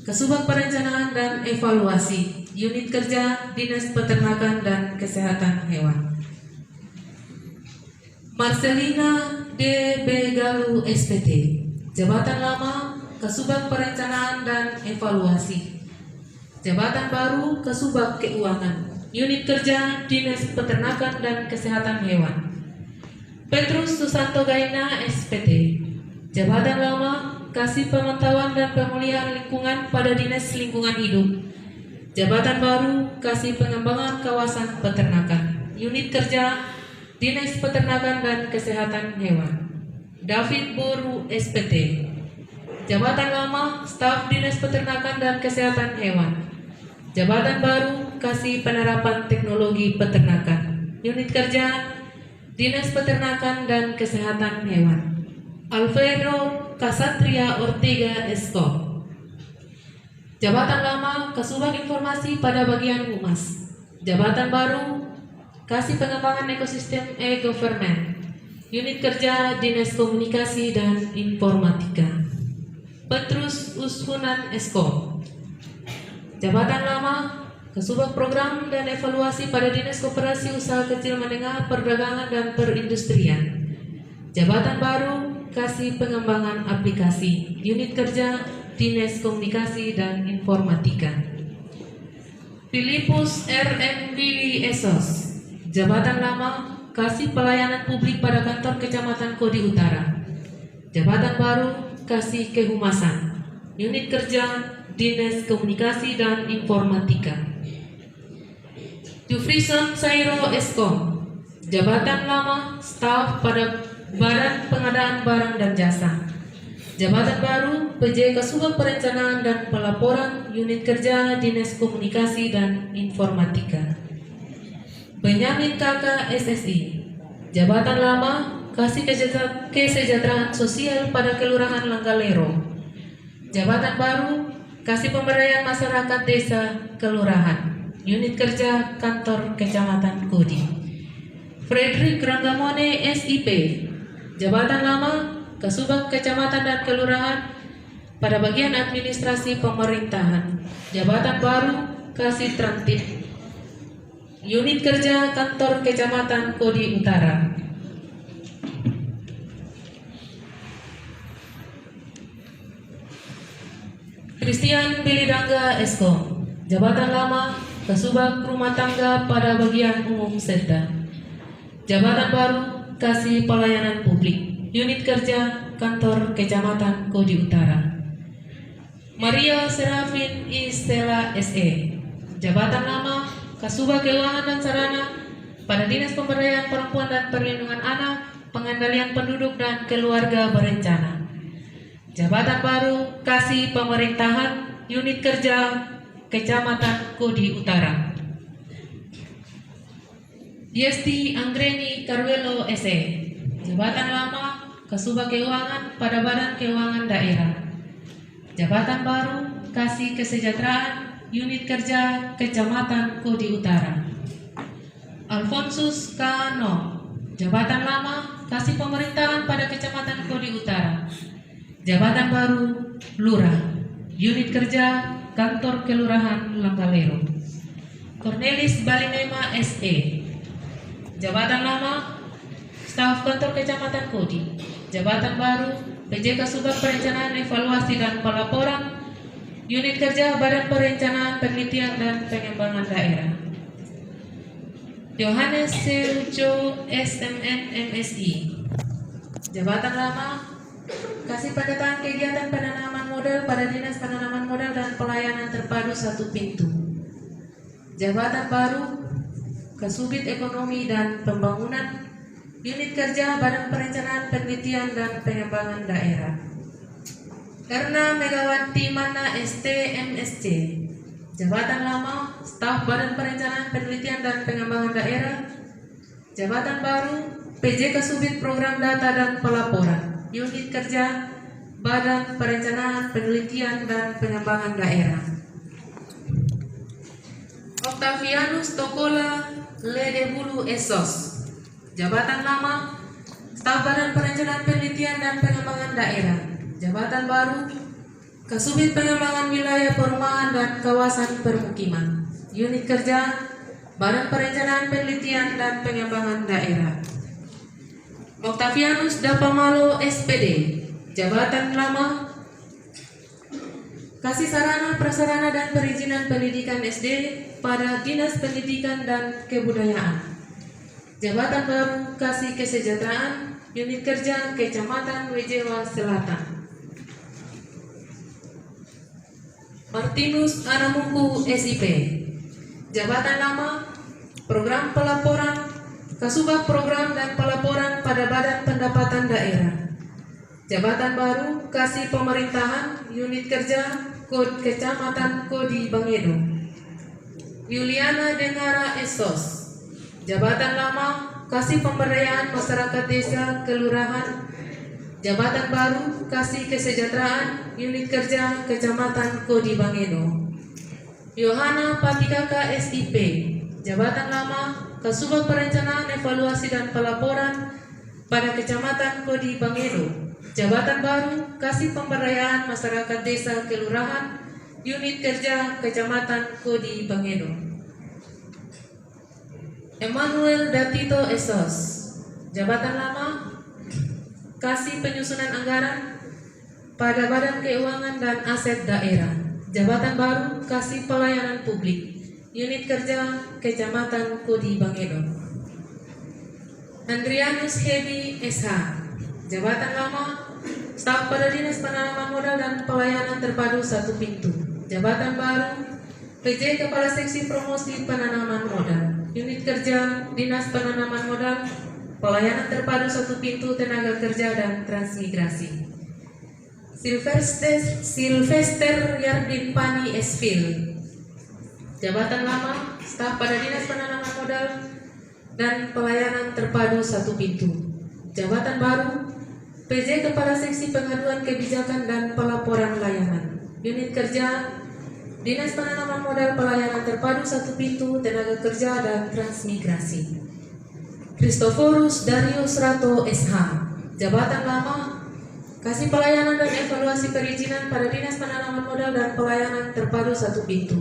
Kasubag Perencanaan dan Evaluasi. Unit kerja Dinas Peternakan dan Kesehatan Hewan. Marcelina D. Begalu SPT. Jabatan lama Kasubag Perencanaan dan Evaluasi. Jabatan baru Kasubag Keuangan. Unit kerja Dinas Peternakan dan Kesehatan Hewan. Petrus Susanto Gaina SPT. Jabatan lama Kasih Pemantauan dan Pemulihan Lingkungan pada Dinas Lingkungan Hidup. Jabatan baru Kasih Pengembangan Kawasan Peternakan. Unit kerja Dinas Peternakan dan Kesehatan Hewan. David Boru SPT. Jabatan lama Staf Dinas Peternakan dan Kesehatan Hewan. Jabatan baru Kasih Penerapan Teknologi Peternakan. Unit kerja Dinas Peternakan dan Kesehatan Hewan. Alfredo Kasatria Ortega Esco. Jabatan lama Kasubag Informasi pada bagian Humas. Jabatan baru Kasih Pengembangan Ekosistem E-Government. Unit kerja Dinas Komunikasi dan Informatika. Petrus Ushunan Esco. Jabatan lama Kasubag Program dan Evaluasi pada Dinas Koperasi Usaha Kecil Menengah Perdagangan dan Perindustrian. Jabatan baru Kasih Pengembangan Aplikasi. Unit kerja Dinas Komunikasi dan Informatika. Filipus R.M. Billy Esos. Jabatan lama Kasih Pelayanan Publik pada Kantor Kecamatan Kodi Utara. Jabatan baru Kasih Kehumasan. Unit kerja Dinas Komunikasi dan Informatika. Jufrison Sairo Eskom. Jabatan lama Staf pada Badan Pengadaan Barang dan Jasa. Jabatan baru PJ Kasubag Perencanaan dan Pelaporan. Unit kerja Dinas Komunikasi dan Informatika. Benyamin Kakak SSI. Jabatan lama Kasih Kesejahteraan Sosial pada Kelurahan Langgalero. Jabatan baru Kasih Pemberdayaan Masyarakat Desa Kelurahan. Unit kerja Kantor Kecamatan Kodi. Frederick Ranggamone SIP. Jabatan lama Kasubag Kecamatan dan Kelurahan pada bagian administrasi pemerintahan. Jabatan baru Kasih Trantip. Unit kerja Kantor Kecamatan Kodi Utara. Christian Bilidangga Eskom. Jabatan lama Kasubag Rumah Tangga pada bagian umum Serda. Jabatan baru Kasih Pelayanan Publik. Unit kerja Kantor Kecamatan Kodi Utara. Maria Serafin Istela SE. Jabatan lama Kasubag Keuangan dan Sarana pada Dinas Pemberdayaan Perempuan dan Perlindungan Anak, Pengendalian Penduduk dan Keluarga Berencana. Jabatan baru Kasih Pemerintahan. Unit kerja Kecamatan Kodi Utara. Yesti Anggreni Carvelo SE. Jabatan lama Kasubag Keuangan pada Badan Keuangan Daerah. Jabatan baru Kasih Kesejahteraan. Unit kerja Kecamatan Kodi Utara. Alfonsus Kano. Jabatan lama Kasih Pemerintahan pada Kecamatan Kodi Utara. Jabatan baru Lurah. Unit kerja Kantor Kelurahan Lambalero. Cornelis Balimema SE. Jabatan lama Staf Kantor Kecamatan Kodi. Jabatan baru PJ Kasubag Perencanaan Evaluasi dan Pelaporan. Unit kerja Badan Perencanaan Penelitian dan Pengembangan Daerah. Yohanes Seujo SMN MSI. Jabatan lama Kasih Pendataan Kegiatan Penanaman Modal pada Dinas Penanaman Modal dan Pelayanan Terpadu Satu Pintu. Jabatan baru Kasubit Ekonomi dan Pembangunan. Unit kerja Badan Perencanaan Penelitian dan Pengembangan Daerah. Erna Megawati Mana ST MSC. Jabatan lama Staf Badan Perencanaan Penelitian dan Pengembangan Daerah. Jabatan baru PJ Kasubit Program Data dan Pelaporan. Unit kerja Badan Perencanaan Penelitian dan Pengembangan Daerah. Octavianus Tokola Ledebulu Esos. Jabatan lama Staf Badan Perencanaan Penelitian dan Pengembangan Daerah. Jabatan baru Kasubit Pengembangan Wilayah Perumahan dan Kawasan Permukiman. Unit kerja Badan Perencanaan Penelitian dan Pengembangan Daerah. Octavianus Dapamalo SPD. Jabatan lama Kasih Sarana Prasarana dan Perizinan Pendidikan SD pada Dinas Pendidikan dan Kebudayaan. Jabatan baru Kasih Kesejahteraan. Unit kerja Kecamatan Wejewa Selatan. Martinus Anamungku SIP. Jabatan lama Program Pelaporan Kasubag Program dan Pelaporan pada Badan Pendapatan Daerah. Jabatan baru Kasih Pemerintahan. Unit kerja Kod Kecamatan Kodi Bangedo. Yuliana Dengara Esos. Jabatan lama Kasih Pemberdayaan Masyarakat Desa Kelurahan. Jabatan baru Kasih Kesejahteraan. Unit kerja Kecamatan Kodi Bangedo. Yohana Patikaka SIP. Jabatan lama Kasubag Perencanaan Evaluasi dan Pelaporan pada Kecamatan Kodi Bangedo. Jabatan baru Kasih Pemberdayaan Masyarakat Desa Kelurahan. Unit kerja Kecamatan Kodi Bangedo. Emmanuel Datito Esos. Jabatan lama Kasih Penyusunan Anggaran pada Badan Keuangan dan Aset Daerah. Jabatan baru Kasih Pelayanan Publik. Unit kerja Kecamatan Kodi Bangedo. Andrianus Hebi SH. Jabatan lama Staf pada Dinas Penanaman Modal dan Pelayanan Terpadu Satu Pintu. Jabatan baru PJ Kepala Seksi Promosi Penanaman Modal. Unit kerja Dinas Penanaman Modal, Pelayanan Terpadu Satu Pintu Tenaga Kerja dan Transmigrasi. Sylvester Yardin Pani Esfil. Jabatan lama Staf pada Dinas Penanaman Modal dan Pelayanan Terpadu Satu Pintu. Jabatan baru PJ Kepala Seksi Pengaduan Kebijakan dan Pelaporan Layanan. Unit kerja Dinas Penanaman Modal, Pelayanan Terpadu Satu Pintu Tenaga Kerja dan Transmigrasi. Christoforus Darius Rato SH. Jabatan lama Kasih Pelayanan dan Evaluasi Perizinan pada Dinas Penanaman Modal dan Pelayanan Terpadu Satu Pintu.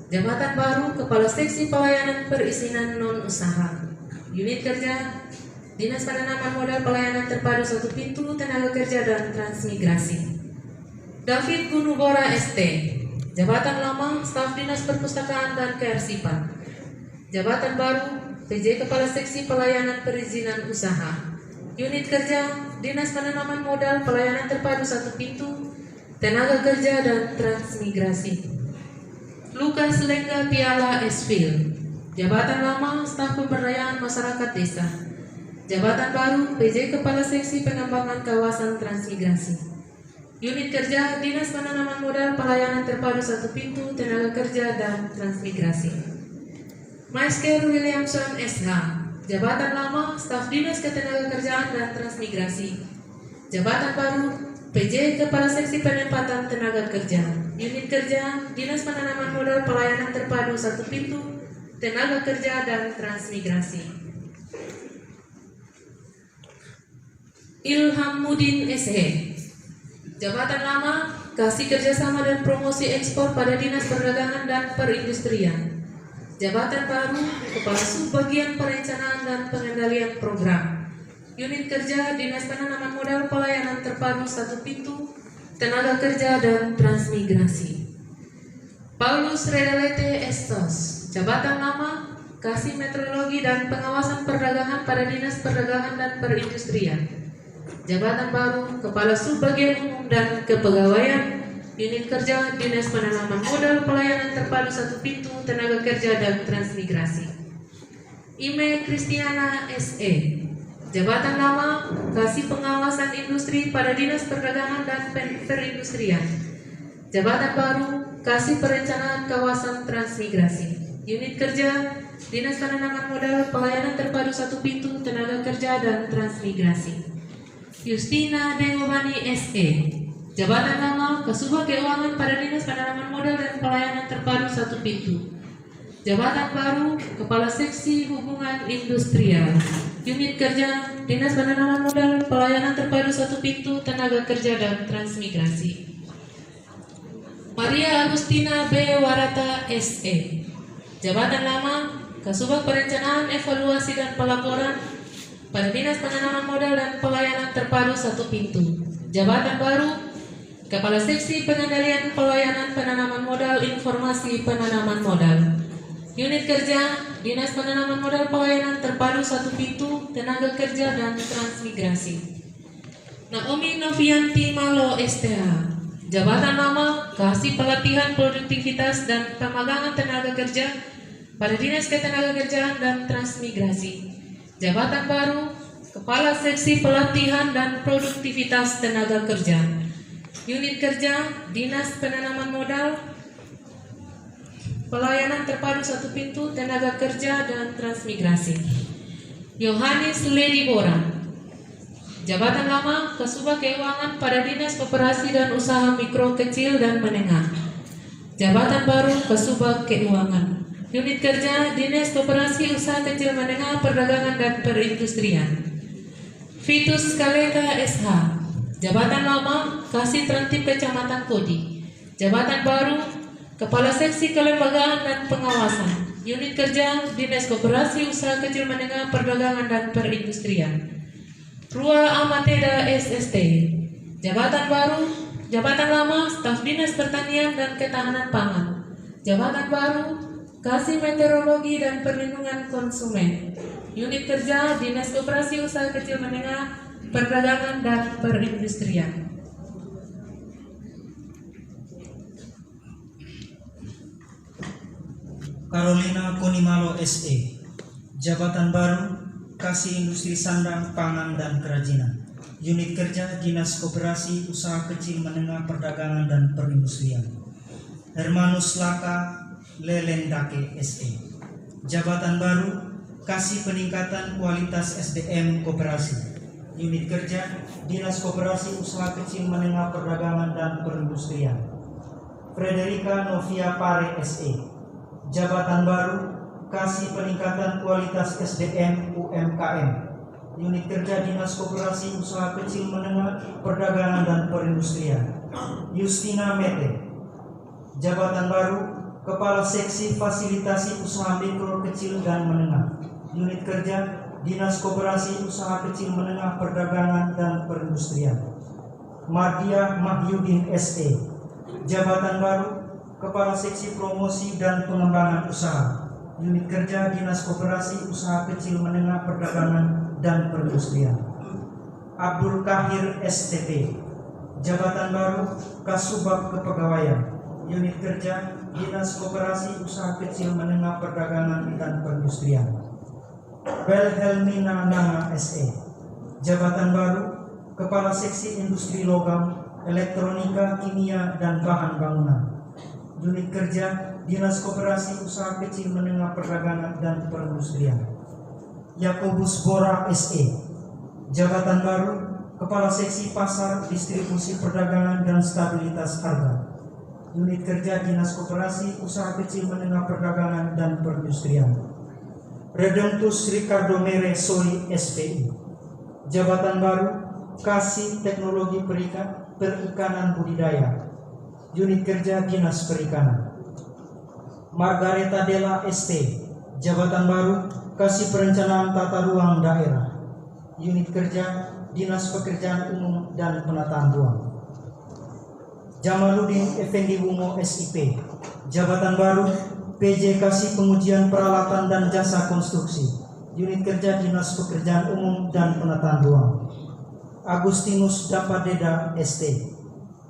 Jabatan baru Kepala Seksi Pelayanan Perizinan Non-Usaha. Unit kerja Dinas Penanaman Modal, Pelayanan Terpadu Satu Pintu Tenaga Kerja dan Transmigrasi. David Gunubora ST. Jabatan lama Staf Dinas Perpustakaan dan Kearsipan. Jabatan baru PJ Kepala Seksi Pelayanan Perizinan Usaha. Unit kerja Dinas Penanaman Modal, Pelayanan Terpadu Satu Pintu Tenaga Kerja dan Transmigrasi. Lukas Lengga Piala Esfil. Jabatan lama Staf Pemberdayaan Masyarakat Desa. Jabatan baru PJ Kepala Seksi Pengembangan Kawasan Transmigrasi. Unit kerja Dinas Penanaman Modal, Pelayanan Terpadu Satu Pintu Tenaga Kerja dan Transmigrasi. Maisker Williamson SH. Jabatan lama Staf Dinas Ketenagakerjaan dan Transmigrasi. Jabatan baru PJ Kepala Seksi Penempatan Tenaga Kerja. Unit kerja Dinas Penanaman Modal, Pelayanan Terpadu Satu Pintu Tenaga Kerja dan Transmigrasi. Ilhamuddin SE. Jabatan lama, Kasih Kerjasama dan Promosi Ekspor pada Dinas Perdagangan dan Perindustrian. Jabatan baru, Kepala Subbagian Perencanaan dan Pengendalian Program. Unit Kerja Dinas Penanaman Modal Pelayanan Terpadu Satu Pintu, Tenaga Kerja dan Transmigrasi. Paulus Redalete Estos. Jabatan lama, Kasih Meteorologi dan Pengawasan Perdagangan pada Dinas Perdagangan dan Perindustrian. Jabatan baru, Kepala Subbagian Umum dan Kepegawaian. Unit Kerja Dinas Penanaman Modal Pelayanan Terpadu Satu Pintu, Tenaga Kerja dan Transmigrasi. Ime Kristiana SE. Jabatan lama, Kasih Pengawasan Industri pada Dinas Perdagangan dan Perindustrian. Jabatan baru, Kasih Perencanaan Kawasan Transmigrasi. Unit Kerja Dinas Penanaman Modal Pelayanan Terpadu Satu Pintu, Tenaga Kerja dan Transmigrasi. Justina Dengobani SE. Jabatan lama, Kasubag Keuangan pada Dinas Penanaman Modal dan Pelayanan Terpadu Satu Pintu. Jabatan baru, Kepala Seksi Hubungan Industrial. Unit Kerja Dinas Penanaman Modal Pelayanan Terpadu Satu Pintu, Tenaga Kerja dan Transmigrasi. Maria Agustina B. Warata SE. Jabatan lama, Kasubag Perencanaan, Evaluasi dan Pelaporan pada Dinas Penanaman Modal dan Pelayanan Terpadu Satu Pintu. Jabatan baru, Kepala Seksi Pengendalian Pelayanan Penanaman Modal Informasi Penanaman Modal. Unit Kerja Dinas Penanaman Modal Pelayanan Terpadu Satu Pintu, Tenaga Kerja dan Transmigrasi. Naomi Novianti Malo STH. Jabatan lama, Kasih Pelatihan Produktivitas dan Pemagangan Tenaga Kerja pada Dinas Ketenagakerjaan dan Transmigrasi. Jabatan baru, Kepala Seksi Pelatihan dan Produktivitas Tenaga Kerja. Unit Kerja Dinas Penanaman Modal Pelayanan Terpadu Satu Pintu, Tenaga Kerja dan Transmigrasi. Yohanes Ledibora. Jabatan lama, Kasubag Keuangan pada Dinas Koperasi dan Usaha Mikro Kecil dan Menengah. Jabatan baru, Kasubag Keuangan. Unit Kerja Dinas Koperasi Usaha Kecil Menengah Perdagangan dan Perindustrian. Vitus Kaleta SH. Jabatan lama, Kasih Tertib Kecamatan Kodi. Jabatan baru, Kepala Seksi Kelembagaan dan Pengawasan. Unit Kerja Dinas Koperasi Usaha Kecil Menengah Perdagangan dan Perindustrian. Rua Amateda SST. Jabatan baru, Jabatan lama, Staf Dinas Pertanian dan Ketahanan Pangan. Jabatan baru, Kasih Meteorologi dan Perlindungan Konsumen. Unit Kerja Dinas Koperasi Usaha Kecil Menengah Perdagangan dan Perindustrian. Carolina Konimalo SE. Jabatan baru, Kasih Industri Sandang, Pangan dan Kerajinan. Unit Kerja Dinas Koperasi Usaha Kecil Menengah Perdagangan dan Perindustrian. Hermanus Laka Lelendake SE. Jabatan baru, Kasih Peningkatan Kualitas SDM Koperasi. Unit Kerja Dinas Koperasi Usaha Kecil Menengah Perdagangan dan Perindustrian. Frederica Novia Pare SE. Jabatan baru, Kasih Peningkatan Kualitas SDM UMKM. Unit Kerja Dinas Koperasi Usaha Kecil Menengah Perdagangan dan Perindustrian. Justina Mete. Jabatan baru, Kepala Seksi Fasilitasi Usaha Mikro Kecil dan Menengah. Unit Kerja Dinas Koperasi Usaha Kecil Menengah Perdagangan dan Perindustrian. Mardia Mahyudin SE. Jabatan baru, Kepala Seksi Promosi dan Pengembangan Usaha. Unit Kerja Dinas Koperasi Usaha Kecil Menengah Perdagangan dan Perindustrian. Abdul Kahir STP. Jabatan baru, Kasubag Kepegawaian. Unit Kerja Dinas Koperasi Usaha Kecil Menengah Perdagangan dan Perindustrian. Belhelmina Nanga SE. Jabatan baru, Kepala Seksi Industri Logam, Elektronika, Kimia dan Bahan Bangunan. Unit Kerja Dinas Koperasi Usaha Kecil Menengah Perdagangan dan Perindustrian. Yakobus Bora SE. Jabatan baru, Kepala Seksi Pasar, Distribusi Perdagangan dan Stabilitas Harga. Unit Kerja Dinas Koperasi Usaha Kecil Menengah Perdagangan dan Perindustrian. Redemptus Ricardo Mere Soli SPI. Jabatan baru, Kasih Teknologi Perikanan Budidaya, Unit Kerja Dinas Perikanan. Margareta Della ST, Jabatan Baru Kasih Perencanaan Tata Ruang Daerah, Unit Kerja Dinas Pekerjaan Umum dan Penataan Ruang. Jamaluddin Effendi Wungo SIP, Jabatan Baru PJ Kasih Pengujian Peralatan dan Jasa Konstruksi, Unit Kerja Dinas Pekerjaan Umum dan Penataan Ruang. Agustinus Dapadeda ST,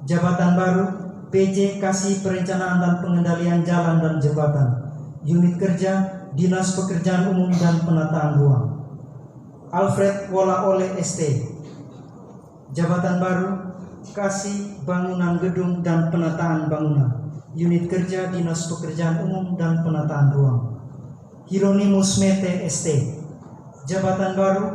Jabatan Baru PJ Kasih Perencanaan dan Pengendalian Jalan dan Jembatan, Unit Kerja Dinas Pekerjaan Umum dan Penataan Ruang. Alfred Wola Ole ST, Jabatan Baru Kasih Bangunan Gedung dan Penataan Bangunan, Unit Kerja Dinas Pekerjaan Umum dan Penataan Ruang. Hieronymus Mete ST, Jabatan Baru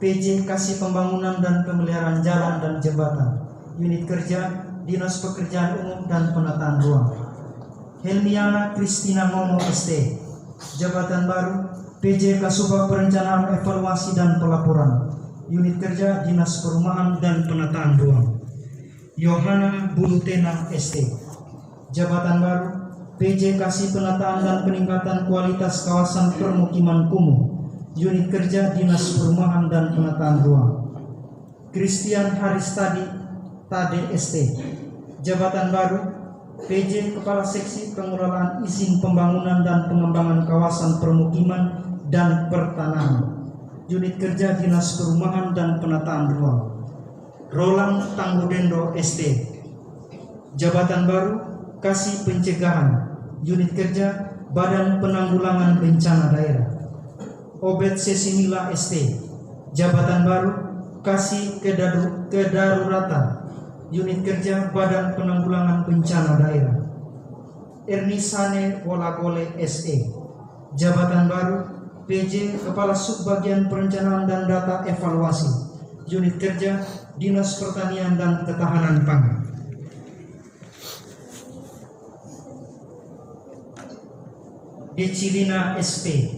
PJ Kasih Pembangunan dan Pemeliharaan Jalan dan Jembatan, Unit Kerja Dinas Pekerjaan Umum dan Penataan Ruang. Helmiana Kristina Momo ST, Jabatan Baru PJ Kasubag Perencanaan Evaluasi dan Pelaporan, Unit Kerja Dinas Perumahan dan Penataan Ruang. Yohana Bulutena ST, Jabatan Baru PJ Kasih Penataan dan Peningkatan Kualitas Kawasan Permukiman Kumuh, Unit Kerja Dinas Perumahan dan Penataan Ruang. Christian Haristadi Tade ST, Jabatan Baru PJ Kepala Seksi Pengelolaan Izin Pembangunan dan Pengembangan Kawasan Permukiman dan Pertanahan, Unit Kerja Dinas Perumahan dan Penataan Ruang. Roland Tanggudendo ST, Jabatan Baru Kasih Pencegahan, Unit Kerja Badan Penanggulangan Bencana Daerah. Obed Sesimila ST, Jabatan Baru Kasih Kedaruratan, Unit Kerja Badan Penanggulangan Bencana Daerah. Ernisane Wolagole SE, Jabatan Baru PJ Kepala Subbagian Perencanaan dan Data Evaluasi, Unit Kerja Dinas Pertanian dan Ketahanan Pangan. Decilina SP,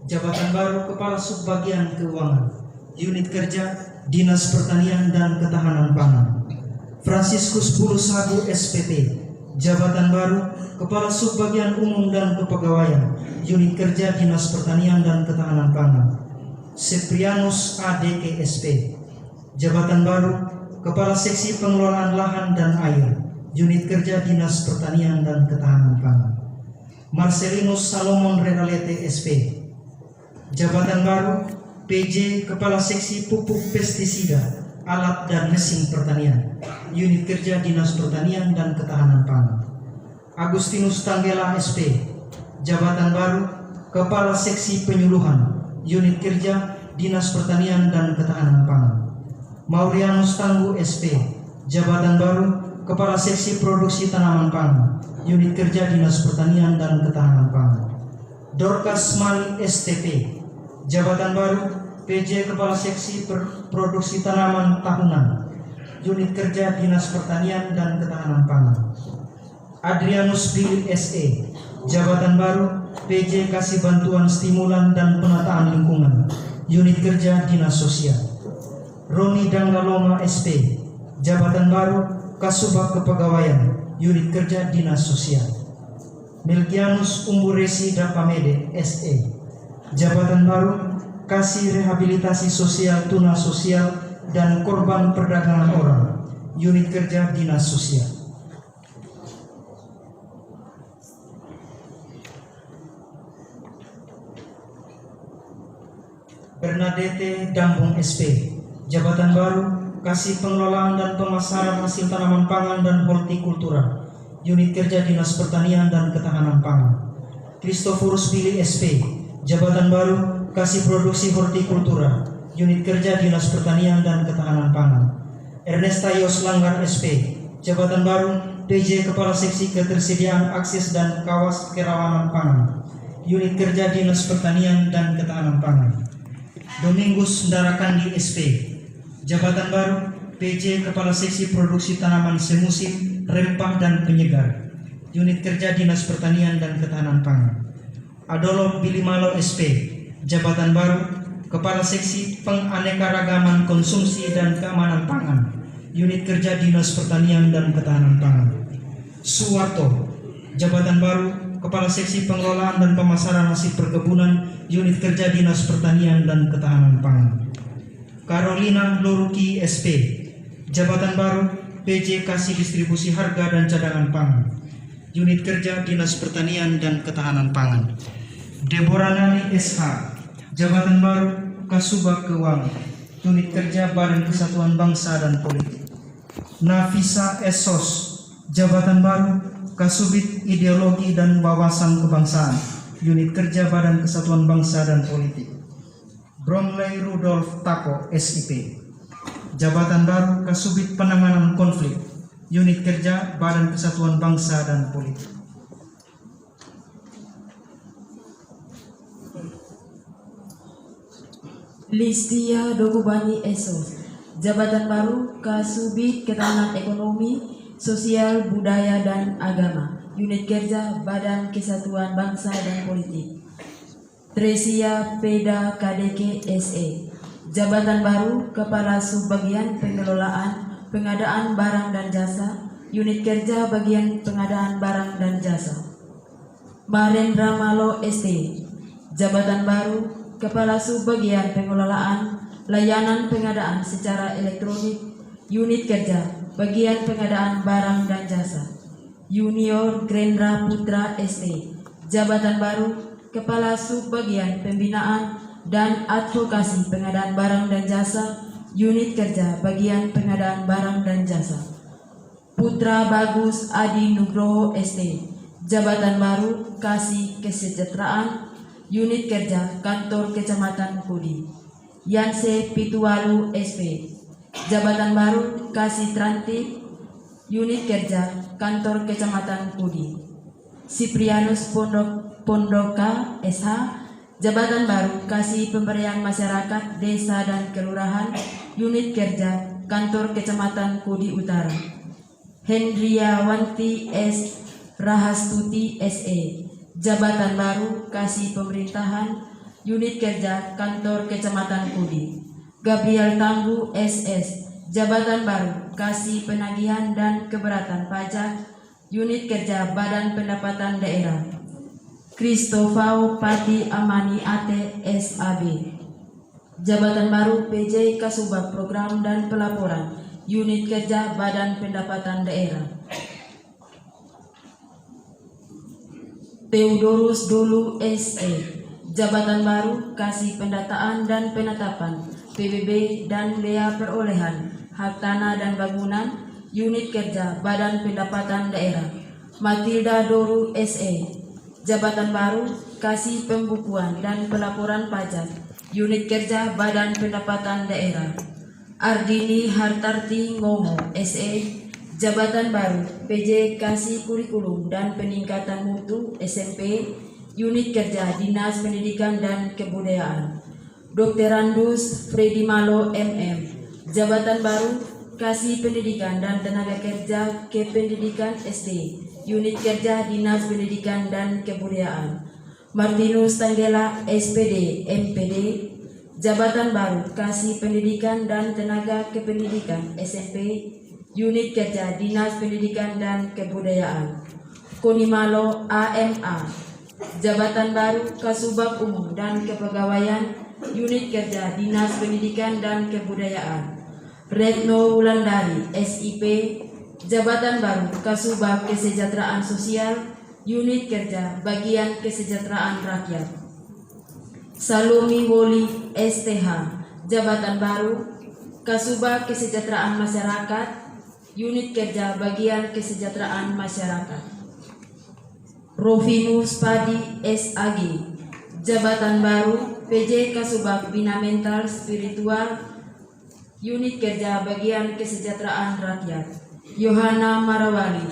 Jabatan Baru Kepala Subbagian Keuangan, Unit Kerja Dinas Pertanian dan Ketahanan Pangan. Franciscus Bulus Hagu SPT, Jabatan Baru Kepala Subbagian Umum dan Kepegawaian, Unit Kerja Dinas Pertanian dan Ketahanan Pangan. Seprianus ADK SP, Jabatan Baru Kepala Seksi Pengelolaan Lahan dan Air, Unit Kerja Dinas Pertanian dan Ketahanan Pangan. Marcelinus Salomon Renalete SP, Jabatan Baru PJ Kepala Seksi Pupuk Pestisida, Alat dan Mesin Pertanian, Unit Kerja Dinas Pertanian dan Ketahanan Pangan. Agustinus Tanggela SP, Jabatan Baru Kepala Seksi Penyuluhan, Unit Kerja Dinas Pertanian dan Ketahanan Pangan. Maurianus Tanggu SP, Jabatan Baru Kepala Seksi Produksi Tanaman Pangan, Unit Kerja Dinas Pertanian dan Ketahanan Pangan. Dorcas Mali STP, Jabatan Baru PJ Kepala Seksi Produksi Tanaman Tahunan, Unit Kerja Dinas Pertanian dan Ketahanan Pangan. Adrianus Billy SE, Jabatan Baru PJ Kasih Bantuan Stimulan dan Penataan Lingkungan, Unit Kerja Dinas Sosial. Roni Danggaloma SP, Jabatan Baru Kasubag Kepegawaian, Unit Kerja Dinas Sosial. Melkianus Umburesi Dapamede SE, Jabatan Baru Kasih Rehabilitasi Sosial Tuna Sosial dan Korban Perdagangan Orang, Unit Kerja Dinas Sosial. Bernadette Dambung SP, Jabatan Baru Kasih Pengelolaan dan Pemasaran Hasil Tanaman Pangan dan Hortikultura, Unit Kerja Dinas Pertanian dan Ketahanan Pangan. Christophorus Billy SP, Jabatan Baru Kasih Produksi Hortikultura, Unit Kerja Dinas Pertanian dan Ketahanan Pangan. Ernesta Yos Langgar SP, Jabatan Baru PJ Kepala Seksi Ketersediaan Akses dan Kawas Kerawanan Pangan, Unit Kerja Dinas Pertanian dan Ketahanan Pangan. Domingus Ndarakandi SP, Jabatan Baru PJ Kepala Seksi Produksi Tanaman Semusim, Rempah dan Penyegar, Unit Kerja Dinas Pertanian dan Ketahanan Pangan. Adolf Bilimalo SP, Jabatan Baru Kepala Seksi Penganekaragaman Konsumsi dan Keamanan Pangan, Unit Kerja Dinas Pertanian dan Ketahanan Pangan. Suwarto, jabatan baru Kepala Seksi Pengelolaan dan Pemasaran Hasil Perkebunan, Unit Kerja Dinas Pertanian dan Ketahanan Pangan. Carolina Loruki SP, jabatan baru PJ Kasih Distribusi Harga dan Cadangan Pangan, Unit Kerja Dinas Pertanian dan Ketahanan Pangan. Deborah Nani SH, jabatan baru Kasubag Keuangan, Unit Kerja Badan Kesatuan Bangsa dan Politik. Nafisa Esos, jabatan baru Kasubit Ideologi dan Wawasan Kebangsaan, Unit Kerja Badan Kesatuan Bangsa dan Politik. Bromley Rudolf Tako SIP, jabatan baru Kasubit Penanganan Konflik, Unit Kerja Badan Kesatuan Bangsa dan Politik. Listia Dogobani Esos, jabatan baru Kasubit Ketahanan Ekonomi, Sosial, Budaya dan Agama, Unit Kerja Badan Kesatuan Bangsa dan Politik. Tresia Peda KDK SE, jabatan baru Kepala Subbagian Pengelolaan Pengadaan Barang dan Jasa, Unit Kerja Bagian Pengadaan Barang dan Jasa. Marendra Malo ST, jabatan baru Kepala Subbagian Pengelolaan Layanan Pengadaan Secara Elektronik, Unit Kerja Bagian Pengadaan Barang dan Jasa. Junior Grendra Putra ST, jabatan baru Kepala Subbagian Pembinaan dan Advokasi Pengadaan Barang dan Jasa, Unit Kerja Bagian Pengadaan Barang dan Jasa. Putra Bagus Adi Nugroho ST, jabatan baru Kasih Kesejahteraan, Unit Kerja Kantor Kecamatan Kudi. Yanse Pitualu SP, jabatan baru Kasih Tranti, Unit Kerja Kantor Kecamatan Kudi. Siprianus Pondoka SH, jabatan baru Kasih Pemberdayaan Masyarakat Desa dan Kelurahan, Unit Kerja Kantor Kecamatan Kudi Utara. Hendriawanti S. Rahastuti SE, jabatan baru Kasih Pemerintahan, Unit Kerja Kantor Kecamatan Kudi. Gabriel Tanggu SS, jabatan baru Kasih Penagihan dan Keberatan Pajak, Unit Kerja Badan Pendapatan Daerah. Kristofau Pati Amani AT SAB, jabatan baru PJ Kasubag Program dan Pelaporan, Unit Kerja Badan Pendapatan Daerah. Theodorus Dulu SE, jabatan baru Kasih Pendataan dan Penetapan, PBB dan Bea Perolehan Hak Tanah dan Bangunan, Unit Kerja Badan Pendapatan Daerah. Matilda Doru SE, jabatan baru Kasih Pembukuan dan Pelaporan Pajak, Unit Kerja Badan Pendapatan Daerah. Ardini Hartarti Ngomo SE, jabatan baru PJ Kasih Kurikulum dan Peningkatan Mutu SMP, Unit Kerja Dinas Pendidikan dan Kebudayaan. Dr. Randus Freddy Malo MM, jabatan baru Kasih Pendidikan dan Tenaga Kerja Kependidikan SD, Unit Kerja Dinas Pendidikan dan Kebudayaan. Martinus Tanggela SPD MPD, jabatan baru Kasih Pendidikan dan Tenaga Kependidikan SMP, Unit Kerja Dinas Pendidikan dan Kebudayaan. Konimalo AMA, jabatan baru Kasubag Umum dan Kepegawaian, Unit Kerja Dinas Pendidikan dan Kebudayaan. Retno Wulandari SIP, jabatan baru Kasubag Kesejahteraan Sosial, Unit Kerja Bagian Kesejahteraan Rakyat. Salumi Woli STH, jabatan baru Kasubag Kesejahteraan Masyarakat, Unit Kerja Bagian Kesejahteraan Masyarakat. Rovinus Padi SAG, jabatan baru PJ Kasubag Bina Mental Spiritual, Unit Kerja Bagian Kesejahteraan Rakyat. Yohana Marawali,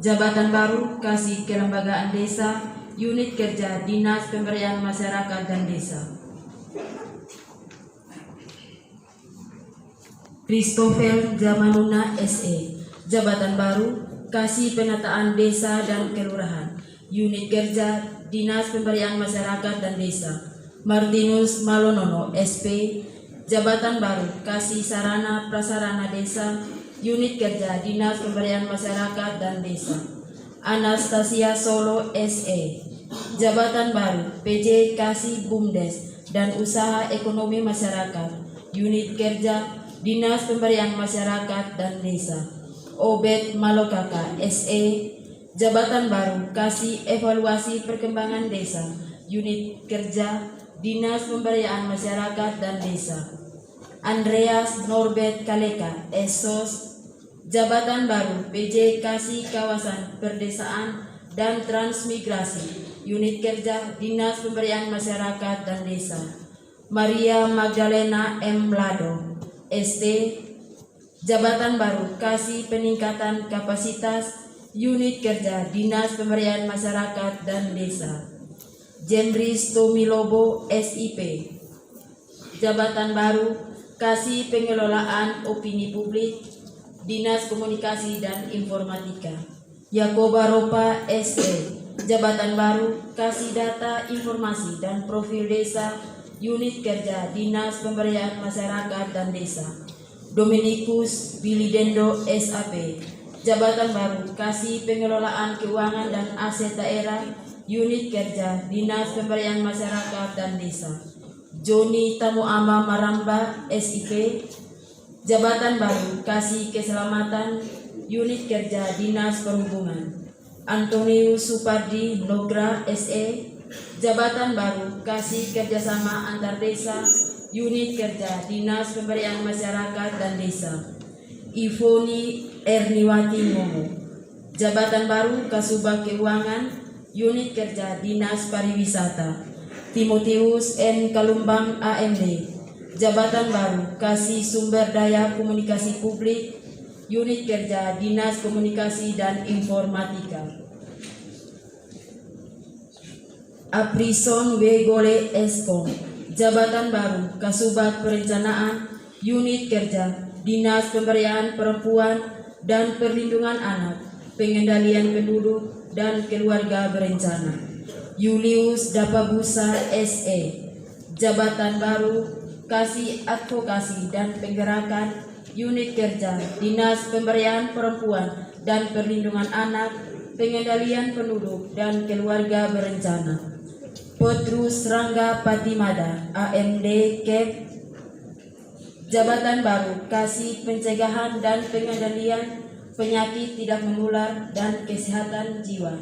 jabatan baru Kasih Kelembagaan Desa, Unit Kerja Dinas Pemberdayaan Masyarakat dan Desa. Christopher Jamanuna SE, jabatan baru Kasih Penataan Desa dan Kelurahan, Unit Kerja Dinas Pemberdayaan Masyarakat dan Desa. Martinus Malonono, SP, Jabatan Baru, Kasih Sarana Prasarana Desa, Unit Kerja Dinas Pemberdayaan Masyarakat dan Desa. Anastasia Solo, SE, Jabatan Baru, PJ Kasih Bumdes dan Usaha Ekonomi Masyarakat, Unit Kerja Dinas Pemberdayaan Masyarakat dan Desa. Obed Malokaka, SE, Jabatan Baru, Kasih Evaluasi Perkembangan Desa, Unit Kerja Dinas Pemberdayaan Masyarakat dan Desa. Andreas Norbert Kaleka, Esos, Jabatan Baru, PJ Kasih Kawasan Perdesaan dan Transmigrasi, Unit Kerja Dinas Pemberdayaan Masyarakat dan Desa. Maria Magdalena M. Lado, ST, Jabatan Baru, Kasih Peningkatan Kapasitas, Unit Kerja Dinas Pemberdayaan Masyarakat dan Desa. Jemris Tomilobo, SIP, Jabatan Baru, Kasih Pengelolaan Opini Publik, Dinas Komunikasi dan Informatika. Yakoba Ropa, SE, Jabatan Baru, Kasih Data Informasi dan Profil Desa, Unit Kerja Dinas Pemberdayaan Masyarakat dan Desa. Dominikus Bilidendo, SAP, Jabatan Baru, Kasih Pengelolaan Keuangan dan Aset Daerah, Unit Kerja Dinas Pemberdayaan Masyarakat dan Desa. Joni Tamuama Maramba, SIP, Jabatan Baru, Kasih Keselamatan, Unit Kerja Dinas Perhubungan. Antonius Supardi Nogra, SE, Jabatan Baru, Kasih Kerjasama Antar Desa, Unit Kerja Dinas Pemberdayaan Masyarakat dan Desa. Ivoni Erniwati Momo, Jabatan Baru, Kasubag Keuangan, Unit Kerja Dinas Pariwisata. Timotius N. Kalumbang, AMD, Jabatan Baru, Kasih Sumber Daya Komunikasi Publik, Unit Kerja Dinas Komunikasi dan Informatika. Aprison W. Gole Eskom, Jabatan Baru, Kasubag Perencanaan, Unit Kerja Dinas Pemberdayaan Perempuan dan Perlindungan Anak, Pengendalian Penduduk dan Keluarga Berencana. Julius Dapabusa, SE, Jabatan Baru, Kasih Advokasi dan Penggerakan, Unit Kerja Dinas Pemberdayaan Perempuan dan Perlindungan Anak, Pengendalian Penduduk dan Keluarga Berencana. Petrus Rangga Patimada, AMD Kep, Jabatan Baru, Kasih Pencegahan dan Pengendalian Penyakit Tidak Menular dan Kesehatan Jiwa,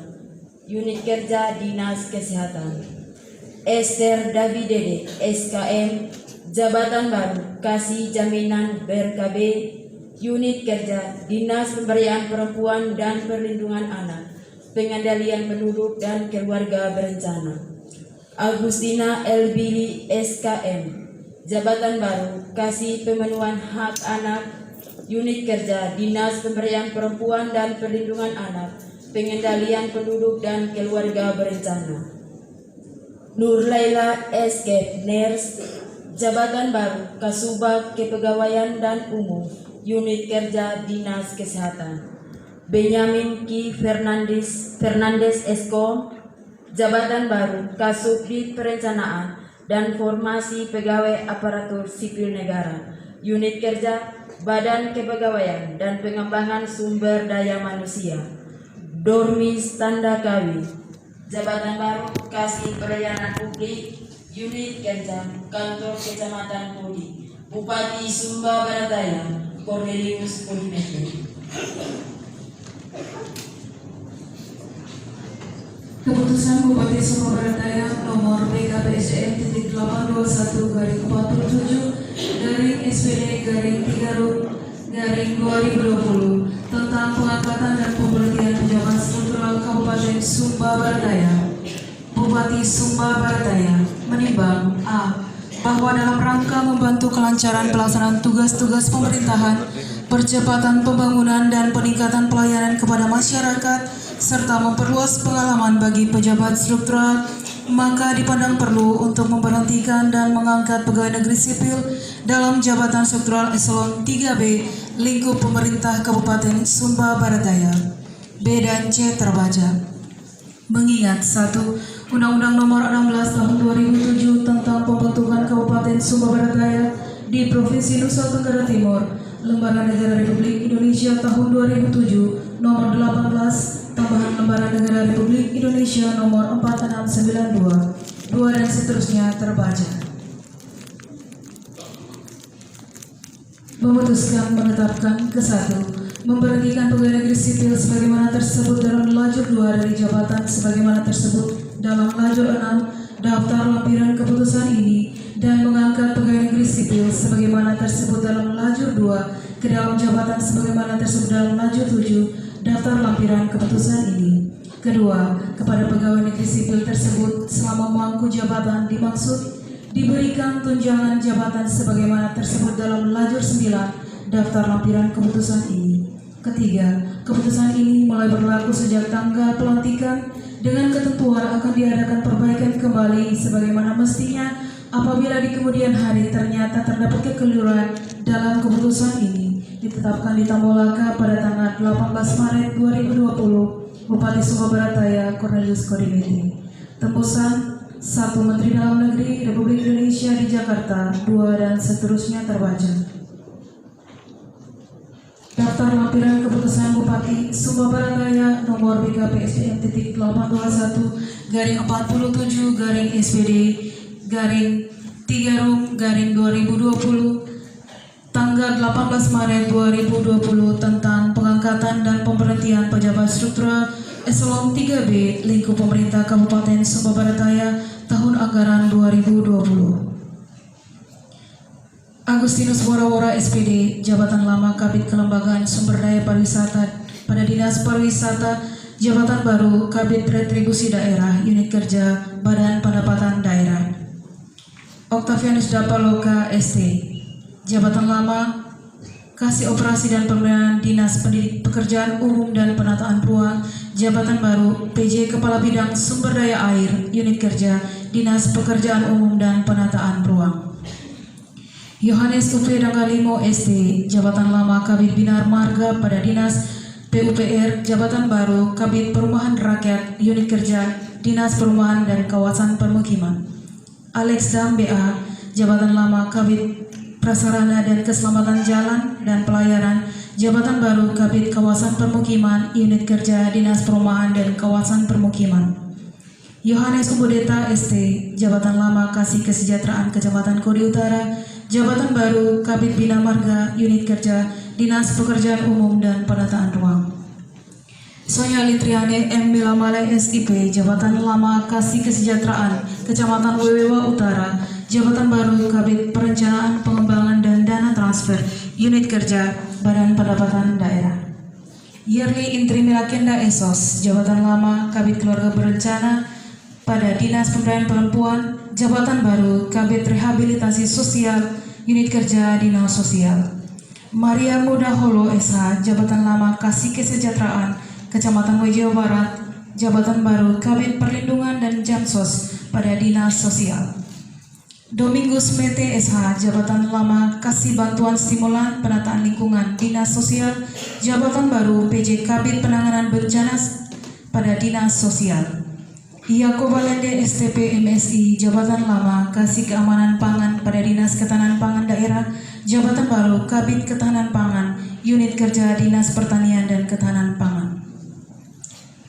Unit Kerja Dinas Kesehatan. Esther Davidede, SKM, Jabatan Baru, Kasih Jaminan BRKB, Unit Kerja Dinas Pemberdayaan Perempuan dan Perlindungan Anak, Pengendalian Penduduk dan Keluarga Berencana. Agustina Elbili, SKM, Jabatan Baru, Kasih Pemenuhan Hak Anak, Unit Kerja Dinas Pemberdayaan Perempuan dan Perlindungan Anak, Pengendalian Penduduk dan Keluarga Berencana. Nur Laila SK, Ners, Jabatan Baru, Kasubag Kepegawaian dan Umum, Unit Kerja Dinas Kesehatan. Benyamin Ki Fernandes Eskom, Jabatan Baru, Kasubdit Perencanaan dan Formasi Pegawai Aparatur Sipil Negara, Unit Kerja Badan Kepegawaian dan Pengembangan Sumber Daya Manusia. Dormis Tandakawi, Jabatan Baru, Kasih Pelayanan Publik, Unit Kerja Kantor Kecamatan Pudi, Bupati Sumba Barat Daya, Cornelius Pulimete. Keputusan Bupati Sumba Barat Daya nomor BKPSDM titik 821/47-SPD-3/2020 tentang pengangkatan dan pemberhentian pejabat struktural Kabupaten Sumba Barat Daya. Bupati Sumba Barat Daya menimbang A. Bahwa dalam rangka membantu kelancaran pelaksanaan tugas-tugas pemerintahan, percepatan pembangunan dan peningkatan pelayanan kepada masyarakat, serta memperluas pengalaman bagi pejabat struktural, maka dipandang perlu untuk memberhentikan dan mengangkat pegawai negeri sipil dalam jabatan struktural eselon 3B lingkup pemerintah Kabupaten Sumba Barat Daya. B dan C terbaca. Mengingat 1. Undang-Undang Nomor 16 Tahun 2007 tentang pembentukan Kabupaten Sumba Barat Daya di Provinsi Nusa Tenggara Timur, Lembaga Negara Republik Indonesia Tahun 2007 Nomor 18, tambahan Lembaga Negara Republik Indonesia Nomor 4692, 2 dan seterusnya terbaca. Memutuskan menetapkan ke-1, memberhentikan pegawai negeri sipil sebagaimana tersebut dalam lajur 2 dari jabatan sebagaimana tersebut dalam lajur 6 daftar lampiran keputusan ini dan mengangkat pegawai negeri sipil sebagaimana tersebut dalam lajur 2 ke dalam jabatan sebagaimana tersebut dalam lajur 7 daftar lampiran keputusan ini. Kedua, kepada pegawai negeri sipil tersebut selama memangku jabatan dimaksud diberikan tunjangan jabatan sebagaimana tersebut dalam lajur 9 daftar lampiran keputusan ini. Ketiga, keputusan ini mulai berlaku sejak tanggal pelantikan dengan ketentuan akan diadakan perbaikan kembali sebagaimana mestinya apabila di kemudian hari ternyata terdapat kekeliruan dalam keputusan ini. Ditetapkan di Tambolaka pada tanggal 18 Maret 2020, Bupati Sumba Barat Daya Cornelius Kodimiti. Tembusan 1. Menteri Dalam Negeri Republik Indonesia di Jakarta, 2 dan seterusnya terbaca. Daftar lampiran keputusan Bupati Sumba Barat Daya nomor BKPSDM.47-SPD-3/2020 tanggal 18 Maret 2020 tentang pengangkatan dan pemberhentian pejabat struktural eselon 3B lingkup pemerintah Kabupaten Sumba Barat Daya tahun anggaran 2020. Agustinus Wora-Wora SPD, jabatan lama Kabid Kelembagaan Sumber Daya Pariwisata pada Dinas Pariwisata, jabatan baru Kabid Retribusi Daerah, Unit Kerja Badan Pendapatan Daerah. Octavianus Dapaloka ST, jabatan lama Kasih Operasi dan Pembinaan Dinas Pekerjaan Umum dan Penataan Ruang, jabatan baru PJ Kepala Bidang Sumber Daya Air, Unit Kerja Dinas Pekerjaan Umum dan Penataan Ruang. Yohanes Ufe Danggalimo ST, jabatan lama Kabid Binar Marga pada Dinas PUPR, jabatan baru Kabid Perumahan Rakyat, Unit Kerja Dinas Perumahan dan Kawasan Permukiman. Alex Dam BA, jabatan lama Kabid Prasarana dan Keselamatan Jalan dan Pelayaran, jabatan baru Kabid Kawasan Permukiman, Unit Kerja Dinas Perumahan dan Kawasan Permukiman. Yohanes Ubudeta ST, jabatan lama Kasih Kesejahteraan Kecamatan Kodi Utara, jabatan baru Kabid Bina Marga, Unit Kerja Dinas Pekerjaan Umum dan Penataan Ruang. Sonya Litriane M. Milamale SIP, jabatan lama Kasih Kesejahteraan Kecamatan Wewewa Utara, jabatan baru Kabid Perencanaan Pengembangan dan Dana Transfer, Unit Kerja Badan Pendapatan Daerah. Yerli Intri Milakenda Esos, jabatan lama Kabid Keluarga Berencana pada Dinas Pemberdayaan Perempuan, jabatan baru Kabid Rehabilitasi Sosial, Unit Kerja Dinas Sosial. Maria Muda Holo SH, jabatan lama Kasih Kesejahteraan Kecamatan Wejawa Barat, jabatan baru Kabid Perlindungan dan Jamsos pada Dinas Sosial. Domingus Mete SH, jabatan lama Kasih Bantuan Stimulan Penataan Lingkungan Dinas Sosial, jabatan baru PJ Kabid Penanganan Bencana pada Dinas Sosial. Yakobalende STP MSI, jabatan lama Kasih Keamanan Pangan pada Dinas Ketahanan Pangan Daerah, jabatan baru Kabid Ketahanan Pangan, Unit Kerja Dinas Pertanian dan Ketahanan Pangan.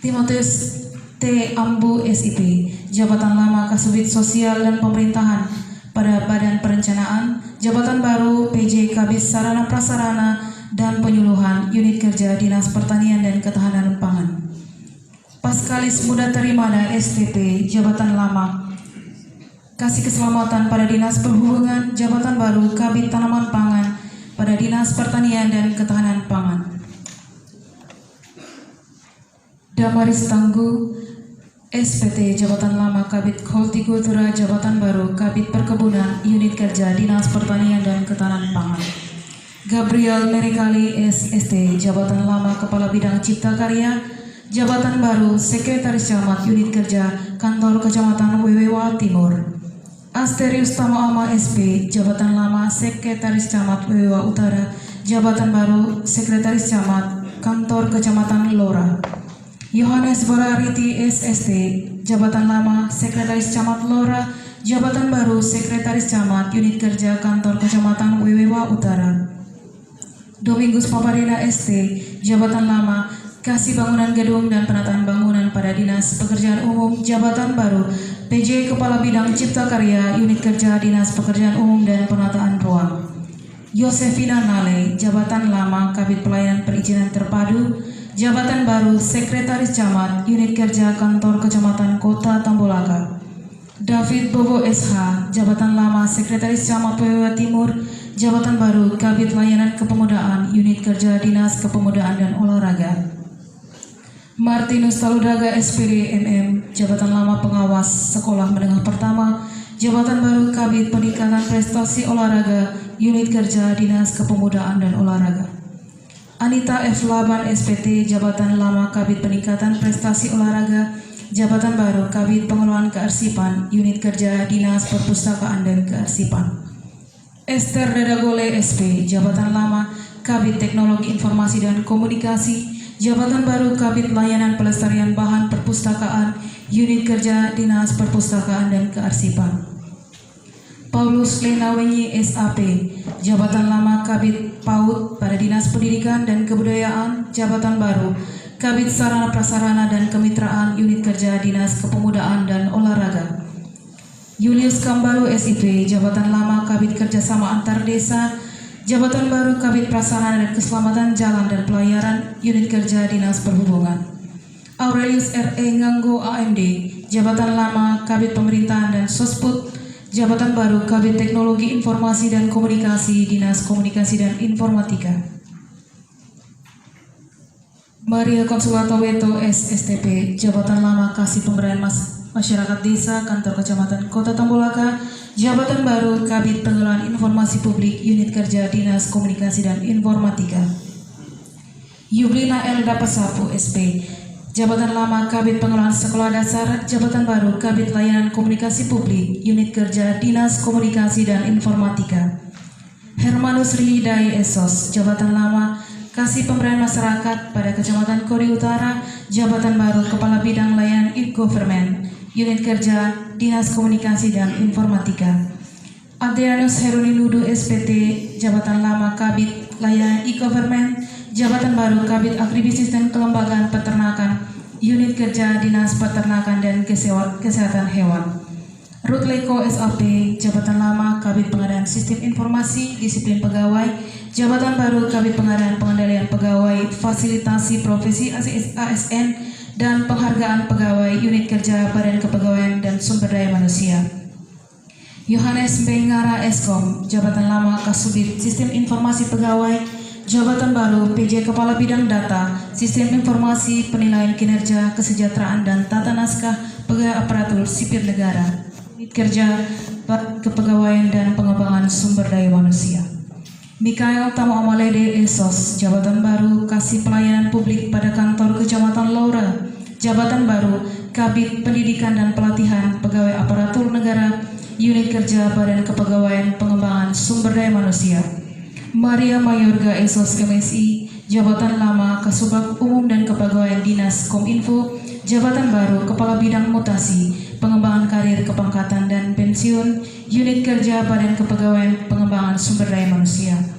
Timotius T. Ambu SIP, jabatan lama Kasubit Sosial dan Pemerintahan pada Badan Perencanaan, jabatan baru PJ Kabid Sarana Prasarana dan Penyuluhan, Unit Kerja Dinas Pertanian dan Ketahanan Pangan. Paskalis Muda Tarimana STP, jabatan lama Kasih Keselamatan pada Dinas Perhubungan, jabatan baru Kabid Tanaman Pangan pada Dinas Pertanian dan Ketahanan Pangan. Damaris Tangguh SPT, jabatan lama Kabid Hortikultura, jabatan baru Kabid Perkebunan, Unit Kerja Dinas Pertanian dan Ketahanan Pangan. Gabriel Merikali SST, jabatan lama Kepala Bidang Cipta Karya, jabatan baru Sekretaris Camat, Unit Kerja Kantor Kecamatan Wewewa Timur. Asterius Tamaama SP, jabatan lama Sekretaris Camat Wewewa Utara, jabatan baru Sekretaris Camat Kantor Kecamatan Lora. Yohanes Borariti SST, Jabatan Lama Sekretaris Camat Lora, Jabatan Baru Sekretaris Camat Unit Kerja Kantor Kecamatan Wewewa Utara. Domingus Paparena ST, Jabatan Lama Kasih Bangunan Gedung dan Penataan Bangunan pada Dinas Pekerjaan Umum Jabatan Baru PJ Kepala Bidang Cipta Karya Unit Kerja Dinas Pekerjaan Umum dan Penataan Ruang. Yosefina Nale, Jabatan Lama Kabid Pelayanan Perizinan Terpadu Jabatan Baru Sekretaris Camat Unit Kerja Kantor Kecamatan Kota Tambolaka. David Bobo SH, Jabatan Lama Sekretaris Camat Wewewa Timur Jabatan Baru Kabid Layanan Kepemudaan Unit Kerja Dinas Kepemudaan dan Olahraga. Martinus Taludaga SPD MM, Jabatan Lama Pengawas Sekolah Menengah Pertama Jabatan Baru Kabid Peningkatan Prestasi Olahraga Unit Kerja Dinas Kepemudaan dan Olahraga. Anita F. Laban SPT, Jabatan Lama Kabid Peningkatan Prestasi Olahraga Jabatan Baru Kabid Pengelolaan Kearsipan Unit Kerja Dinas Perpustakaan dan Kearsipan. Esther Dadagole SP, Jabatan Lama Kabid Teknologi Informasi dan Komunikasi Jabatan Baru Kabid Layanan Pelestarian Bahan Perpustakaan Unit Kerja Dinas Perpustakaan dan Kearsipan. Paulus Lenawenyi SAP, Jabatan Lama Kabid PAUD pada Dinas Pendidikan dan Kebudayaan Jabatan Baru Kabid Sarana Prasarana dan Kemitraan Unit Kerja Dinas Kepemudaan dan Olahraga. Julius Kambalu SIP, Jabatan Lama Kabid Kerjasama Antar Desa Jabatan Baru Kabid Prasarana dan Keselamatan Jalan dan Pelayaran Unit Kerja Dinas Perhubungan. Aurelius R.E. Nganggo AMD, Jabatan Lama Kabid Pemerintahan dan Sosput Jabatan Baru Kabid Teknologi Informasi dan Komunikasi Dinas Komunikasi dan Informatika. Maria Konsulata Weto SSTP, Jabatan Lama Kasih Pemberdayaan Masyarakat Desa Kantor Kecamatan Kota Tambolaka Jabatan Baru Kabid Pengelolaan Informasi Publik Unit Kerja Dinas Komunikasi dan Informatika. Yublina L. Dapasapu SP, Jabatan Lama Kabid Pengelolaan Sekolah Dasar Jabatan Baru Kabid Layanan Komunikasi Publik Unit Kerja Dinas Komunikasi dan Informatika. Hermanus Rihidai Esos, Jabatan Lama Kasih Pemberdayaan Masyarakat pada Kecamatan Kori Utara Jabatan Baru Kepala Bidang Layanan E-Government Unit Kerja Dinas Komunikasi dan Informatika. Adrianus Heruninudu SPT, Jabatan Lama Kabid Layanan E-Government Jabatan Baru Kabid Agribisnis dan Kelembagaan Peternakan Unit Kerja Dinas Peternakan dan Kesehatan Hewan. Ruth Leko SAP, Jabatan Lama Kabid Pengadaan Sistem Informasi Disiplin Pegawai Jabatan Baru Kabid Pengadaan Pengendalian Pegawai Fasilitasi Profesi ASN dan Penghargaan Pegawai Unit Kerja Badan Kepegawaian dan Sumber Daya Manusia. Yohanes Bengara Eskom, Jabatan Lama Kasubit Sistem Informasi Pegawai Jabatan Baru PJ Kepala Bidang Data Sistem Informasi Penilaian Kinerja Kesejahteraan dan Tata Naskah Pegawai Aparatur Sipil Negara Unit Kerja Badan Kepegawaian dan Pengembangan Sumber Daya Manusia. Mikael Tamo Amalede Esos, Jabatan Baru Kasih Pelayanan Publik pada Kantor Kecamatan Laura Jabatan Baru Kabid Pendidikan dan Pelatihan Pegawai Aparatur Negara Unit Kerja Badan Kepegawaian Pengembangan Sumber Daya Manusia. Maria Mayorga Esos MSI, Jabatan Lama Kasubag Umum dan Kepegawaian Dinas Kominfo Jabatan Baru Kepala Bidang Mutasi Pengembangan Karir Kepangkatan dan Pensiun Unit Kerja Badan Kepegawaian Pengembangan Sumber Daya Manusia.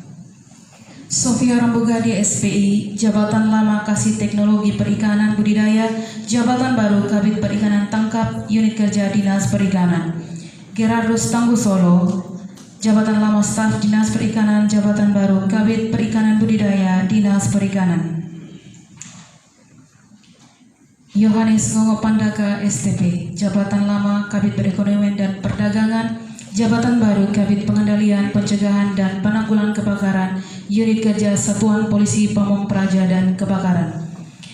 Sofia Rambugadi SPI, Jabatan Lama Kasih Teknologi Perikanan Budidaya Jabatan Baru Kabid Perikanan Tangkap Unit Kerja Dinas Perikanan. Gerardus Tanggusolo, Jabatan Lama Staf Dinas Perikanan Jabatan Baru Kabid Perikanan Budidaya Dinas Perikanan. Yohanes Ngongo Pandaka STP, Jabatan Lama Kabid Perekonomian dan Perdagangan Jabatan Baru Kabid Pengendalian, Pencegahan dan Penanggulangan Kebakaran Unit Kerja Satuan Polisi Pamong Praja dan Kebakaran.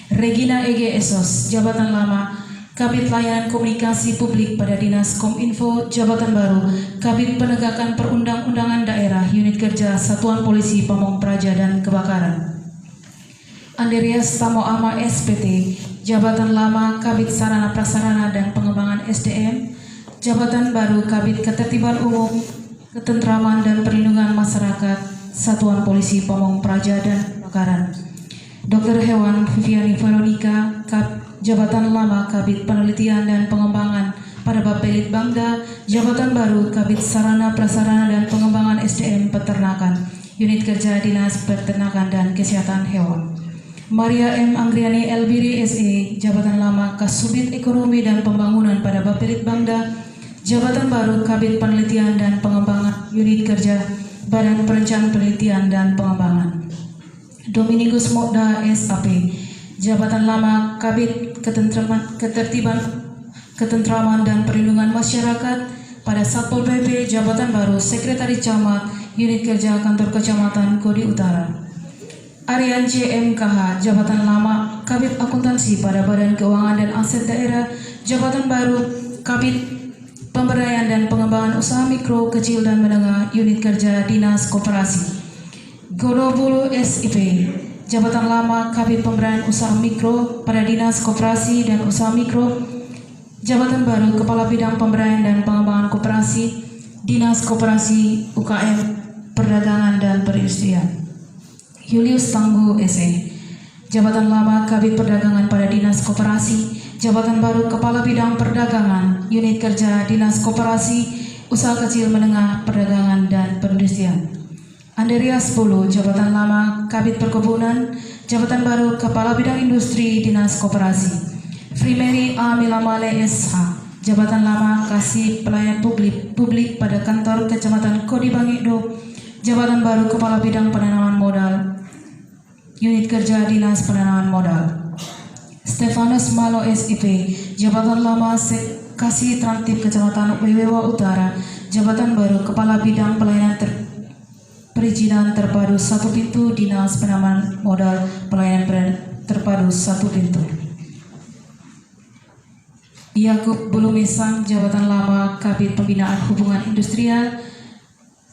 Regina EG Esos, Jabatan Lama Kabid Layanan Komunikasi Publik pada Dinas Kominfo Jabatan Baru Kabid Penegakan Perundang-undangan Daerah Unit Kerja Satuan Polisi Pamong Praja dan Kebakaran. Andreas Tamo Ama SPT, Jabatan Lama Kabid Sarana Prasarana dan Pengembangan SDM Jabatan Baru Kabid Ketertiban Umum, Ketentraman dan Perlindungan Masyarakat Satuan Polisi Pamong Praja dan Kebakaran. Dr. Hewan Viviani Veronica jabatan lama Kabid Penelitian dan Pengembangan pada Bapelit Bangda, jabatan baru Kabid Sarana Prasarana dan Pengembangan SDM Peternakan, unit kerja Dinas Peternakan dan Kesehatan Hewan. Maria M. Anggriani Elbiri SE, jabatan lama Kasubit Ekonomi dan Pembangunan pada Bapelit Bangda, jabatan baru Kabid Penelitian dan Pengembangan, unit kerja Badan Perencanaan Penelitian dan Pengembangan. Dominikus Moda SAP, jabatan lama Kabid Ketentraman dan Perlindungan Masyarakat pada Satpol PP, jabatan baru Sekretaris Camat, unit kerja Kantor Kecamatan Kodi Utara. Aryan JMKH, jabatan lama Kabid Akuntansi pada Badan Keuangan dan Aset Daerah, jabatan baru Kabid Pemberdayaan dan Pengembangan Usaha Mikro, Kecil dan Menengah, unit kerja Dinas Koperasi. Godobulu SIP, jabatan lama Kabid Pemberdayaan Usaha Mikro pada Dinas Koperasi dan Usaha Mikro, jabatan baru Kepala Bidang Pemberdayaan dan Pengembangan Koperasi, Dinas Koperasi UKM Perdagangan dan Perindustrian. Julius Tangguh SE, jabatan lama Kabid Perdagangan pada Dinas Koperasi, jabatan baru Kepala Bidang Perdagangan, unit kerja Dinas Koperasi, Usaha Kecil Menengah, Perdagangan dan Perindustrian. Andreas Polo, jabatan lama Kabid Perkebunan, jabatan baru Kepala Bidang Industri, Dinas Koperasi. Frimeri A. Milamale SH, jabatan lama Kasih Pelayan Publik pada Kantor Kecamatan Kodi Bangikdo, jabatan baru Kepala Bidang Penanaman Modal, unit kerja Dinas Penanaman Modal. Stefanus Malo SIP, jabatan lama Kasih Trantip Kecamatan Wewewa Utara, jabatan baru Kepala Bidang Pelayanan Perizinan Terpadu Satu Pintu, Dinas Penanaman Modal Pelayanan Terpadu Satu Pintu. Yakub Bulumisang, jabatan lama Kabid Pembinaan Hubungan Industrial,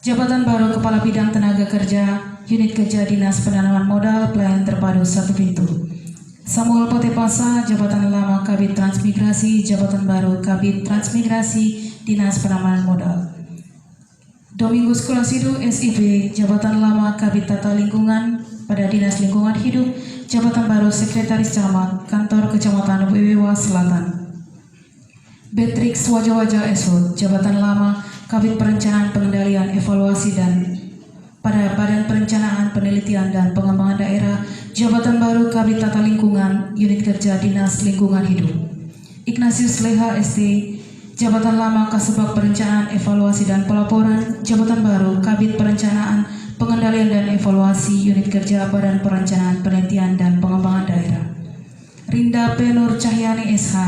jabatan baru Kepala Bidang Tenaga Kerja, unit kerja Dinas Penanaman Modal Pelayanan Terpadu Satu Pintu. Samuel Potepasa, jabatan lama Kabid Transmigrasi, jabatan baru Kabid Transmigrasi, Dinas Penanaman Modal. Domingus Kolasido SIP, jabatan lama Kabid Tata Lingkungan pada Dinas Lingkungan Hidup, jabatan baru Sekretaris Camat, Kantor Kecamatan Wewewa Selatan. Beatrix Wajah-Wajah Esot, jabatan lama Kabid Perencanaan Pengendalian Evaluasi dan pada Badan Perencanaan Penelitian dan Pengembangan Daerah, jabatan baru Kabid Tata Lingkungan, unit kerja Dinas Lingkungan Hidup. Ignatius Leha ST, jabatan lama Kasubag Perencanaan Evaluasi dan Pelaporan, jabatan baru Kabid Perencanaan Pengendalian dan Evaluasi, unit kerja Badan Perencanaan Penelitian dan Pengembangan Daerah. Rinda P. Nur Cahyani SH,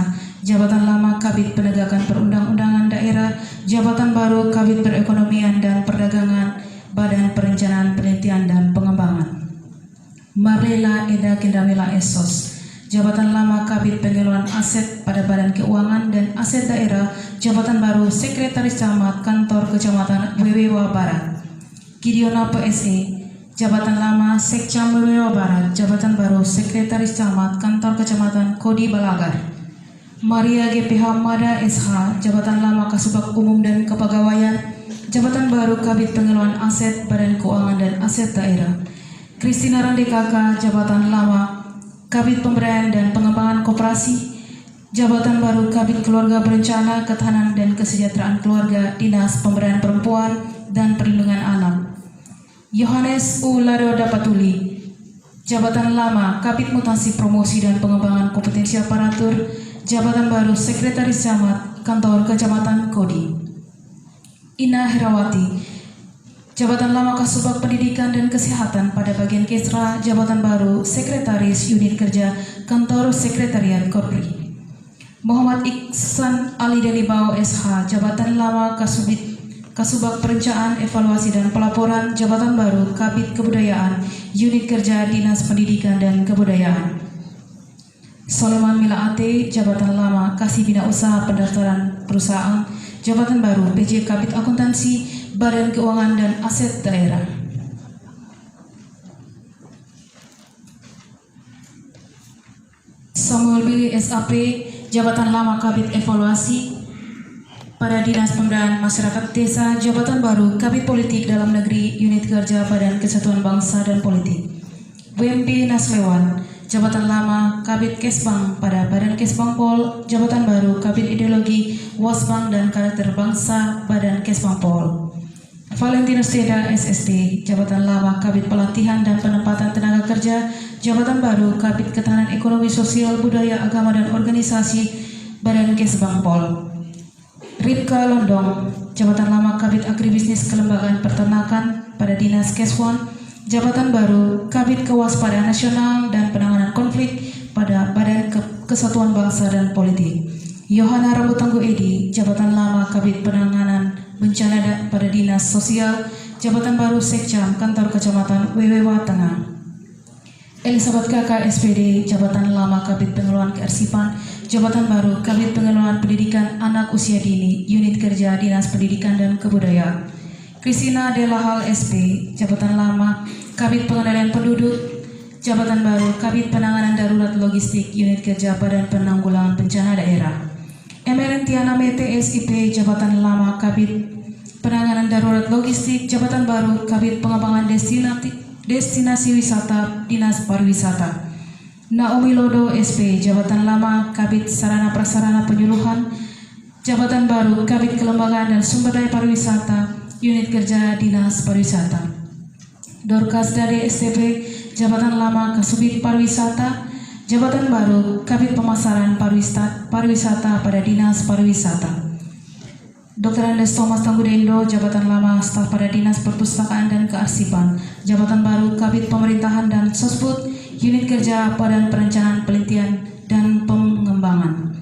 jabatan lama Kabid Penegakan Perundang-undangan Daerah, jabatan baru Kabid Perekonomian dan Perdagangan, Badan Perencanaan Penelitian dan Pengembangan. Marlela Eda Kendamila Esos, jabatan lama Kabid Pengelolaan Aset pada Badan Keuangan dan Aset Daerah, jabatan baru Sekretaris Camat, Kantor Kecamatan Wewewa Barat. Gideona PSE, jabatan lama Sekcam Wewewa Barat, jabatan baru Sekretaris Camat, Kantor Kecamatan Kodi Balagar. Maria GPH Mada SH, jabatan lama Kasubag Umum dan Kepegawaian, jabatan baru Kabid Pengelolaan Aset Badan Keuangan dan Aset Daerah. Kristina Rande KK, jabatan lama Kabid Pemberdayaan dan Pengembangan Koperasi, jabatan baru Kabid Keluarga Berencana, Ketahanan dan Kesejahteraan Keluarga, Dinas Pemberdayaan Perempuan dan Perlindungan Anak. Yohanes U. Lado Dapatuli, jabatan lama Kabid Mutasi Promosi dan Pengembangan Kompetensi Aparatur, jabatan baru Sekretaris Camat, Kantor Kecamatan Kodi. Ina Herawati, jabatan lama Kasubag Pendidikan dan Kesehatan pada bagian Kesra, jabatan baru Sekretaris Unit Kerja Kantor Sekretariat Korpri. Muhammad Iksan Ali Delibau SH, jabatan lama Kasubag Perencanaan Evaluasi dan Pelaporan, jabatan baru Kabid Kebudayaan, Unit Kerja Dinas Pendidikan dan Kebudayaan. Soleman Mila Ate, jabatan lama Kasih Bina Usaha Pendaftaran Perusahaan, jabatan baru PJ Kabid Akuntansi, Badan Keuangan dan Aset Daerah. Samuel Billy SAP, jabatan lama Kabid Evaluasi pada Dinas Pemberdayaan Masyarakat Desa, jabatan baru Kabid Politik Dalam Negeri, Unit Kerja Badan Kesatuan Bangsa dan Politik. WMB Naslewan, Jabatan lama Kabid Kesbang pada Badan Kesbang Pol. Jabatan baru Kabid Ideologi Wasbang dan Karakter Bangsa Badan Kesbang Pol. Valentino Seda SSD, jabatan lama Kabid Pelatihan dan Penempatan Tenaga Kerja. Jabatan baru Kabid Ketahanan Ekonomi Sosial Budaya Agama dan Organisasi Badan Kesbang Pol. Ripka Londong, jabatan lama Kabid Agribisnis Kelembagaan Peternakan pada Dinas Keswan. Jabatan baru Kabid Kewaspadaan Nasional dan Penanganan Konflik pada Badan Kesatuan Bangsa dan Politik. Yohana Rambutango Edi, jabatan lama Kabid Penanganan Bencana pada Dinas Sosial. Jabatan baru Sekcam Kantor Kecamatan Wewewa Tengah. Elizabeth Kaka SPD, jabatan lama Kabid Pengelolaan Kearsipan. Jabatan baru Kabid Pengelolaan Pendidikan Anak Usia Dini, Unit Kerja Dinas Pendidikan dan Kebudayaan. Christina Delahal SP, jabatan lama Kabid Pengendalian Penduduk. Jabatan baru Kabid Penanganan Darurat Logistik, Unit Kerja Badan Penanggulangan Bencana Daerah. Emerin Tiana Mete SIP, jabatan lama Kabid Penanganan Darurat Logistik. Jabatan baru Kabid Pengembangan Destinasi Wisata, Dinas Pariwisata. Naomi Lodo SP, jabatan lama Kabid Sarana Prasarana Penyuluhan. Jabatan baru Kabid Kelembagaan dan Sumber Daya Pariwisata, Unit Kerja Dinas Pariwisata. Dorcas Dade STP, jabatan lama Kasubit Pariwisata. Jabatan baru Kabid Pemasaran Pariwisata pada Dinas Pariwisata. Dr. Andes Thomas Tanggudendo, jabatan lama Staf pada Dinas Perpustakaan dan Kearsipan. Jabatan baru Kabid Pemerintahan dan Sosbud, Unit Kerja Badan Perencanaan Penelitian dan Pengembangan.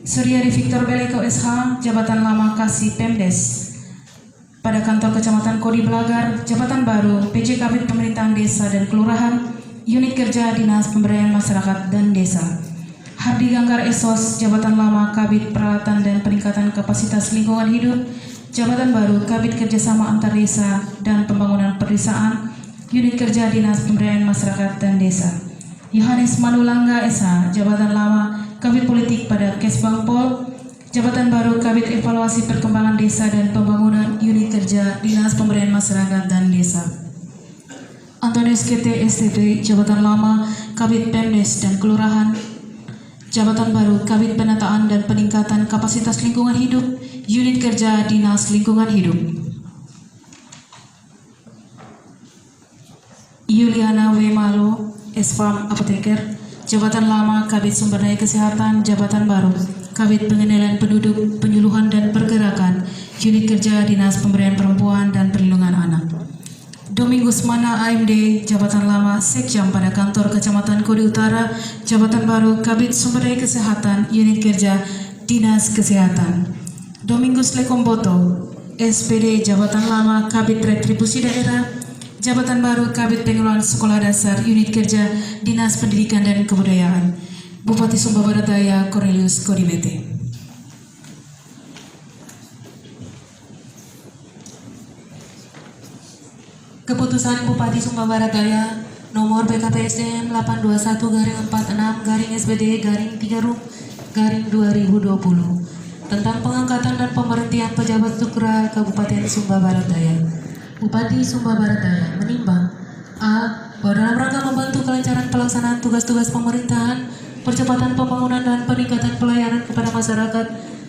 Suryadi Victor Beleko SH, jabatan lama Kasih Pemdes pada Kantor Kecamatan Kodi Belagar. Jabatan baru PJ Kabid Pemerintahan Desa dan Kelurahan, Unit Kerja Dinas Pemberdayaan Masyarakat dan Desa. Hardi Ganggar Esos, jabatan lama Kabid Peralatan dan Peningkatan Kapasitas Lingkungan Hidup. Jabatan baru Kabid Kerjasama Antar Desa dan Pembangunan Perdesaan, Unit Kerja Dinas Pemberdayaan Masyarakat dan Desa. Yohanes Manulangga SH, jabatan lama Kabid Politik pada Kesbang Pol. Jabatan baru Kabid Evaluasi Perkembangan Desa dan Pembangunan, Unit Kerja Dinas Pemberdayaan Masyarakat dan Desa. Antonius KT STP, jabatan lama Kabid Pemdes dan Kelurahan. Jabatan baru Kabid Penataan dan Peningkatan Kapasitas Lingkungan Hidup, Unit Kerja Dinas Lingkungan Hidup. Yuliana W. Malo, S.Farm Apoteker, jabatan lama Kabid Sumber Daya Kesehatan. Jabatan baru Kabid Pengendalian Penduduk, Penyuluhan dan Pergerakan, Unit Kerja Dinas Pemberdayaan Perempuan dan Perlindungan Anak. Domingus Mana AMD, jabatan lama Sekjam pada Kantor Kecamatan Kodi Utara. Jabatan baru Kabid Sumber Daya Kesehatan, Unit Kerja Dinas Kesehatan. Domingus Lekomboto, SPD, jabatan lama Kabid Retribusi Daerah. Jabatan baru Kabid Pengelolaan Sekolah Dasar, Unit Kerja Dinas Pendidikan dan Kebudayaan. Bupati Sumba Barat Daya Cornelius Kodimete. Keputusan Bupati Sumba Barat Daya nomor BKPSDM 821/46/SD/3/2020 tentang pengangkatan dan pemberhentian pejabat struktural Kabupaten Sumba Barat Daya. Bupati Sumba Barat Daya menimbang A. Bahwa dalam rangka membantu kelancaran pelaksanaan tugas-tugas pemerintahan, percepatan pembangunan dan peningkatan pelayanan kepada masyarakat,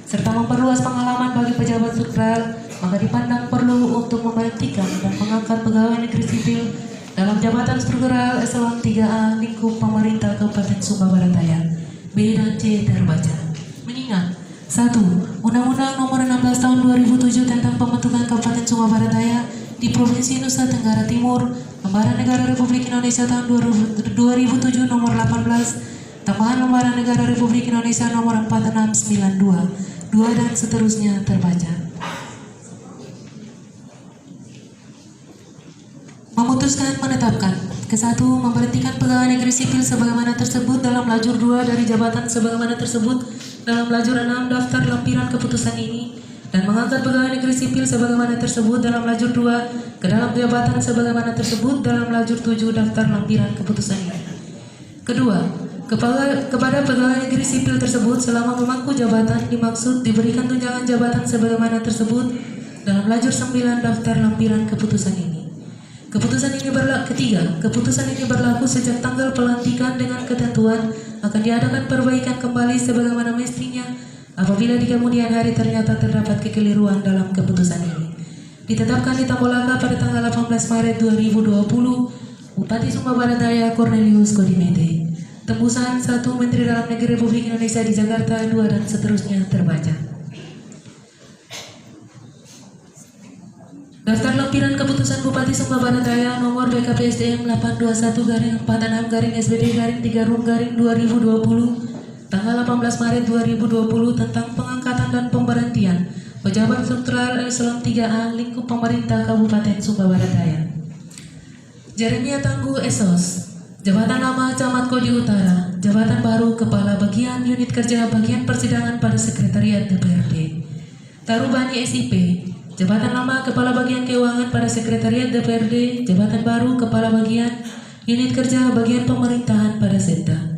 serta memperluas pengalaman bagi pejabat struktural, maka dipandang perlu untuk memberhentikan dan mengangkat pegawai negeri sipil dalam jabatan struktural eselon 3A lingkup pemerintah Kabupaten Sumba Barat Daya. B dan C terbaca. Mengingat 1. Undang-Undang Nomor 16 Tahun 2007 tentang Pembentukan Kabupaten Sumba Barat Daya di Provinsi Nusa Tenggara Timur, Lembaran Negara Republik Indonesia tahun 2007 Nomor 18, tambahan Lembaran Negara Republik Indonesia Nomor 4692, 2 dan seterusnya terbaca. Memutuskan menetapkan ke-1 memberhentikan pegawai negeri sipil sebagaimana tersebut dalam lajur 2 dari jabatan sebagaimana tersebut dalam lajur 6 daftar lampiran keputusan ini, dan mengangkat pegawai negeri sipil sebagaimana tersebut dalam lajur 2 ke dalam jabatan sebagaimana tersebut dalam lajur 7 daftar lampiran keputusan ini. Kedua, kepada pegawai negeri sipil tersebut selama memangku jabatan dimaksud diberikan tunjangan jabatan sebagaimana tersebut dalam lajur 9 daftar lampiran keputusan ini. Keputusan ini berlaku sejak tanggal pelantikan dengan ketentuan akan diadakan perbaikan kembali sebagaimana mestinya apabila di kemudian hari ternyata terdapat kekeliruan dalam keputusan ini. Ditetapkan di Tambolaka pada tanggal 18 Maret 2020, Bupati Sumba Barat Daya Cornelius Kodimete. Tembusan 1 Menteri Dalam Negeri Republik Indonesia di Jakarta 2 dan seterusnya terbaca. Daftar lampiran keputusan Bupati Sumba Barat Daya nomor BKPSDM 821-46-3-3-2020 tanggal 18 Maret 2020 tentang pengangkatan dan pemberhentian pejabat struktural eselon 3A lingkup pemerintah Kabupaten Sumba Barat Daya. Jeremia Tangguh Esos, jabatan lama Camat Kodi Utara, jabatan baru Kepala Bagian Unit Kerja Bagian Persidangan pada Sekretariat DPRD. Tarubani SIP, jabatan lama Kepala Bagian Keuangan pada Sekretariat DPRD, jabatan baru Kepala Bagian Unit Kerja Bagian Pemerintahan pada Setda.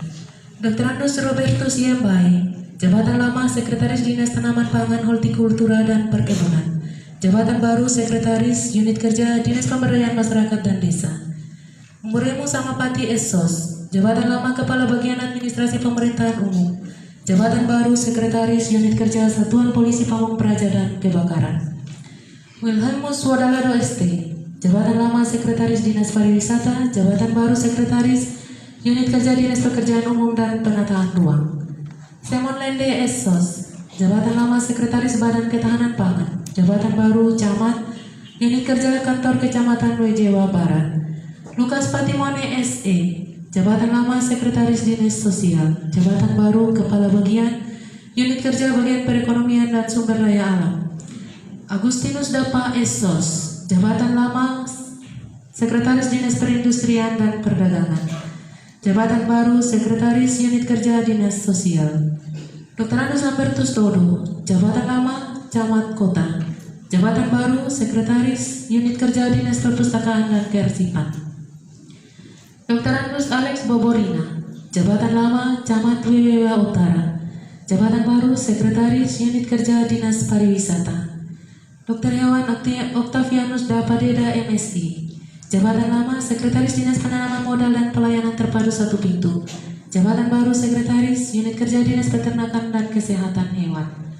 Dr. Andus Robertus Yembai, jabatan lama Sekretaris Dinas Tanaman Pangan, Hortikultura dan Perkebunan, jabatan baru Sekretaris Unit Kerja Dinas Pemberdayaan Masyarakat dan Desa. Muremu Samapati Esos, jabatan lama Kepala Bagian Administrasi Pemerintahan Umum, jabatan baru Sekretaris Unit Kerja Satuan Polisi Pamong Praja dan Kebakaran. Wilhelmus Wadalado ST, jabatan lama Sekretaris Dinas Pariwisata, jabatan baru Sekretaris Unit Kerja Dinas Pekerjaan Umum dan Penataan Ruang. Semon Lende Esos, jabatan lama Sekretaris Badan Ketahanan Pangan, jabatan baru Camat Unit Kerja Kantor Kecamatan Wejewa Barat. Lukas Patimone SE, jabatan lama Sekretaris Dinas Sosial, jabatan baru Kepala Bagian Unit Kerja Bagian Perekonomian dan Sumber Daya Alam. Agustinus Dapa Esos, jabatan lama Sekretaris Dinas Perindustrian dan Perdagangan, jabatan baru Sekretaris Unit Kerja Dinas Sosial. Dr. Andus Lambertus Dodo, jabatan lama Camat Kota, jabatan baru Sekretaris Unit Kerja Dinas Perpustakaan dan Kearsipan. Dr. Andus Alex Boborina, jabatan lama Camat Wiwewa Utara, jabatan baru Sekretaris Unit Kerja Dinas Pariwisata. Dr. Hewan Octavianus Dapadeda MSI, jabatan lama Sekretaris Dinas Penanaman Modal dan Pelayanan Terpadu Satu Pintu, jabatan baru Sekretaris Unit Kerja Dinas Peternakan dan Kesehatan Hewan.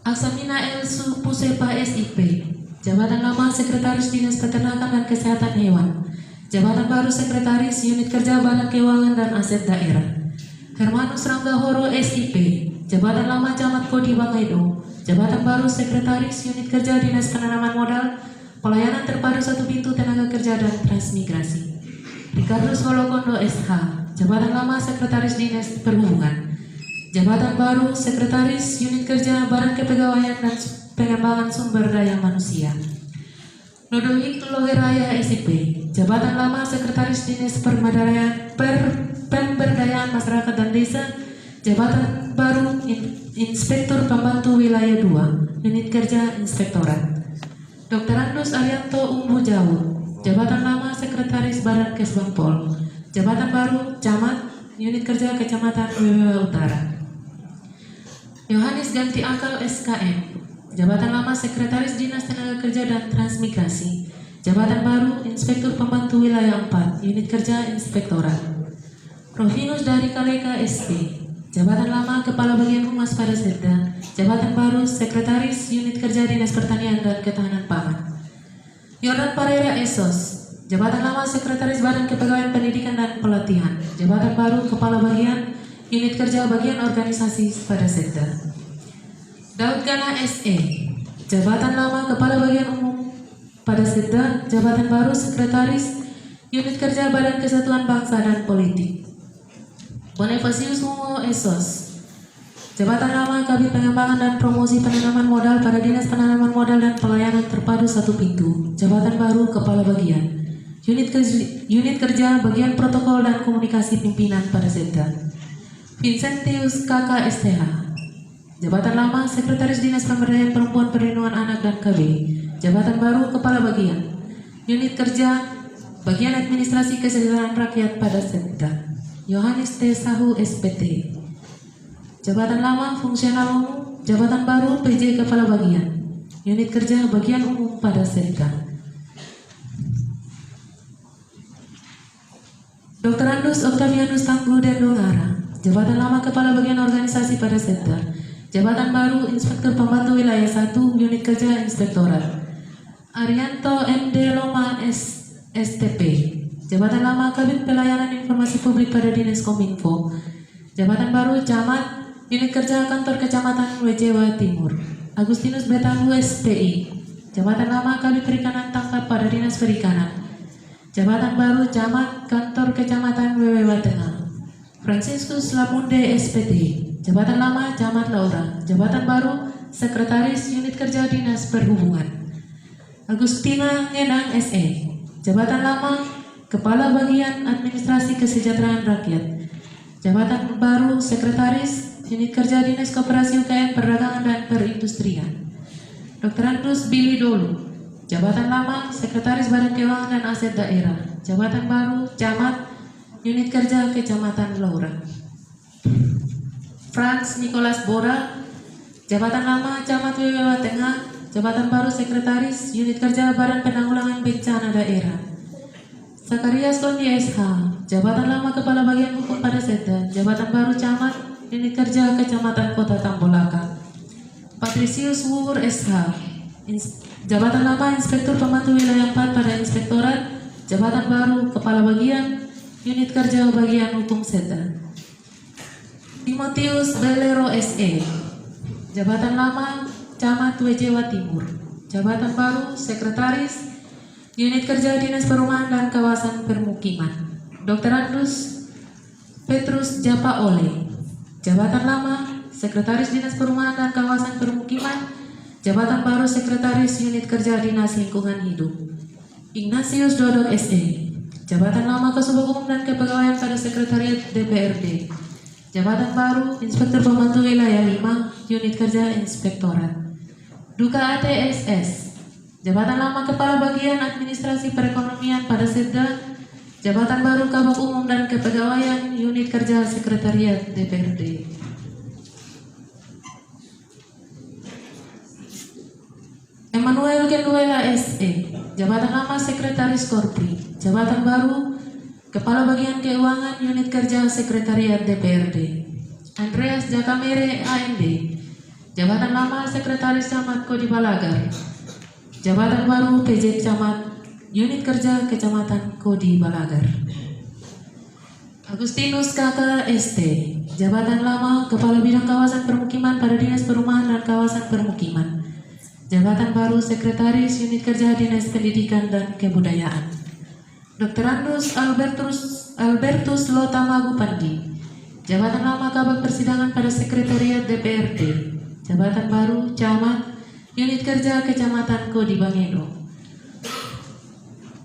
Aksamina El Pusepa SIP, jabatan lama Sekretaris Dinas Peternakan dan Kesehatan Hewan, jabatan baru Sekretaris Unit Kerja Badan Keuangan dan Aset Daerah. Hermanus Ranggahoro SIP, jabatan lama Camat Kodi Bangaido, jabatan baru Sekretaris Unit Kerja Dinas Penanaman Modal, Pelayanan Terpadu Satu Pintu Tenaga Kerja dan Transmigrasi. Ricardus Holokondo SH, jabatan lama Sekretaris Dinas Perhubungan, jabatan baru Sekretaris Unit Kerja Badan Kepegawaian dan Pengembangan Sumber Daya Manusia. Ludovic Logeraya SIP, jabatan lama Sekretaris Dinas Pemberdayaan Masyarakat dan Desa, jabatan baru Inspektur Pembantu Wilayah 2, Unit Kerja Inspektorat. Dr. Andus Arianto Umbu Jawu, jabatan lama Sekretaris Badan Kesbangpol, jabatan baru Camat Unit Kerja Kecamatan Wewewa Utara. Yohanes Ganti Akal SKM, jabatan lama Sekretaris Dinas Tenaga Kerja dan Transmigrasi, jabatan baru Inspektur Pembantu Wilayah 4, Unit Kerja Inspektorat. Rovinus dari Kaleka SP, jabatan lama Kepala Bagian Humas pada Setda, jabatan baru Sekretaris Unit Kerja Dinas Pertanian dan Ketahanan Pangan. Yordan Parera Esos, jabatan lama Sekretaris Badan Kepegawaian Pendidikan dan Pelatihan, jabatan baru Kepala Bagian Unit Kerja Bagian Organisasi pada Setda. Daud Gana SE, jabatan lama Kepala Bagian Umum pada Setda, jabatan baru Sekretaris Unit Kerja Badan Kesatuan Bangsa dan Politik. Bonifacius Mungo Esos, jabatan lama Kabid Pengembangan dan Promosi Penanaman Modal pada Dinas Penanaman Modal dan Pelayanan Terpadu Satu Pintu, jabatan baru Kepala Bagian Unit Kerja Bagian Protokol dan Komunikasi Pimpinan pada Setda. Vincentius KK STH, jabatan lama Sekretaris Dinas Pemberdayaan Perempuan Perlindungan Anak dan KB, jabatan baru Kepala Bagian Unit Kerja Bagian Administrasi Kesejahteraan Rakyat pada Setda. Yohanes T. Sahu SPT, jabatan lama Fungsional Umum, jabatan baru PJ Kepala Bagian Unit Kerja Bagian Umum pada Setda. Dr. Andus Octavianus Tangguh dan Dongara, Jabatan Lama Kepala Bagian Organisasi pada Setda. Jabatan Baru Inspektur Pembantu Wilayah 1 Unit Kerja Inspektorat. Arianto MD Loma STP, Jabatan Lama Kabin Pelayanan Informasi Publik pada Dinas Kominfo. Jabatan Baru Camat Unit Kerja Kantor Kecamatan Jawa Timur. Agustinus Betamu SPI, Jabatan Lama Kabin Perikanan Tangkap pada Dinas Perikanan. Jabatan Baru Camat Kantor Kecamatan Wewewa Tengah. Franciscus Lamunde SPT, Jabatan Lama Camat Laura. Jabatan Baru Sekretaris Unit Kerja Dinas Perhubungan. Agustina Ngenang SE, Jabatan Lama Kepala Bagian Administrasi Kesejahteraan Rakyat. Jabatan Baru Sekretaris Unit Kerja Dinas Koperasi UKM Perdagangan dan Perindustrian. Dr. Andus Billy Dolu, Jabatan Lama Sekretaris Badan Keuangan dan Aset Daerah. Jabatan Baru Camat Unit Kerja Kecamatan Laura. Franz Nicholas Bora, Jabatan Lama Camat Wewewa Tengah. Jabatan Baru Sekretaris Unit Kerja Badan Penanggulangan Bencana Daerah. Sakarias Kondi SH, Jabatan Lama Kepala Bagian Hukum pada Setda. Jabatan Baru Camat Unit Kerja Kecamatan Kota Tambolaka. Patricius Wuhur SH, Jabatan Lama Inspektur Pembantu Wilayah 4 pada Inspektorat. Jabatan Baru Kepala Bagian Unit Kerja Bagian Hukum Setda. Timotius Belero SE, Jabatan Lama Camat Jawa Timur. Jabatan Baru Sekretaris Unit Kerja Dinas Perumahan dan Kawasan Permukiman. Dr. Andus Petrus Japa Ole, Jabatan Lama Sekretaris Dinas Perumahan dan Kawasan Permukiman. Jabatan Baru Sekretaris Unit Kerja Dinas Lingkungan Hidup. Ignatius Dodok SE, Jabatan Lama Kasubag Umum dan Kepegawaian pada Sekretariat DPRD. Jabatan Baru Inspektur Pembantu Wilayah 5 Unit Kerja Inspektorat. Duka ATSS, Jabatan Lama Kepala Bagian Administrasi Perekonomian pada Setda. Jabatan Baru Kabak Umum dan Kepegawaian Unit Kerja Sekretariat DPRD. Emmanuel Kenduela SE, Jabatan Lama Sekretaris Korpri. Jabatan Baru Kepala Bagian Keuangan Unit Kerja Sekretariat DPRD. Andreas Jakamere AMD, Jabatan Lama Sekretaris Camat Kodi Balagar. Jabatan Baru PJ Camat Unit Kerja Kecamatan Kodi Balagar. Agustinus KK ST, Jabatan Lama Kepala Bidang Kawasan Permukiman pada Dinas Perumahan dan Kawasan Permukiman. Jabatan Baru Sekretaris Unit Kerja Dinas Pendidikan dan Kebudayaan. Dr. Andus Albertus Lotamagu Pandi, Jabatan Lama Kabak Persidangan pada Sekretariat DPRD. Jabatan Baru Camat Unit Kerja Kecamatan Kodi Bangeno.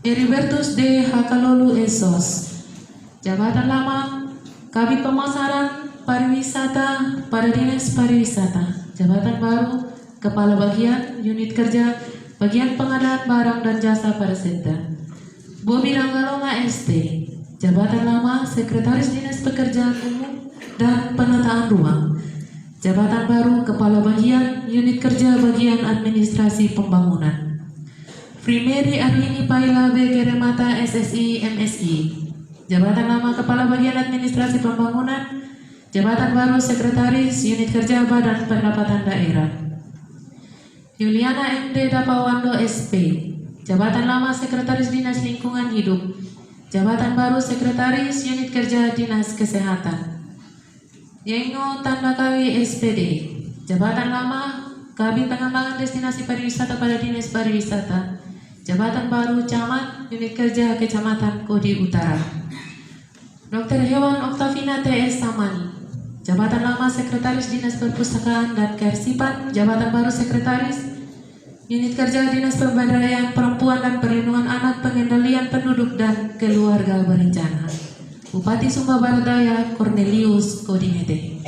Heribertus D. Hakalolu Esos, Jabatan Lama Kabid Pemasaran Pariwisata pada Dinas Pariwisata. Jabatan Baru Kepala Bagian Unit Kerja Bagian Pengadaan Barang dan Jasa pada Setda. Bobi Ranggalonga ST, Jabatan Lama Sekretaris Dinas Pekerjaan Umum dan Penataan Ruang. Jabatan Baru Kepala Bagian Unit Kerja Bagian Administrasi Pembangunan. Frimeri Arini Paila B. Geremata SSI MSI, Jabatan Lama Kepala Bagian Administrasi Pembangunan. Jabatan Baru Sekretaris Unit Kerja Badan Pendapatan Daerah. Yuliana MD Dapawando SP, Jabatan Lama Sekretaris Dinas Lingkungan Hidup. Jabatan Baru Sekretaris Unit Kerja Dinas Kesehatan. Yengo Tandakawi SPD, Jabatan Lama Kabin Pengembangan Destinasi Pariwisata pada Dinas Pariwisata. Jabatan Baru Camat Unit Kerja Kecamatan Kodi Utara. Dr. Hewan Oktavina TS Samani, Jabatan Lama Sekretaris Dinas Perpustakaan dan Kearsipan. Jabatan Baru Sekretaris Unit Kerja Dinas Pemberdayaan Perempuan dan Perlindungan Anak, Pengendalian Penduduk dan Keluarga Berencana. Bupati Sumba Barat Daya Cornelius Kodimete.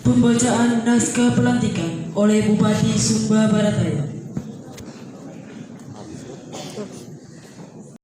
Pembacaan naskah pelantikan oleh Bupati Sumba Barat Daya.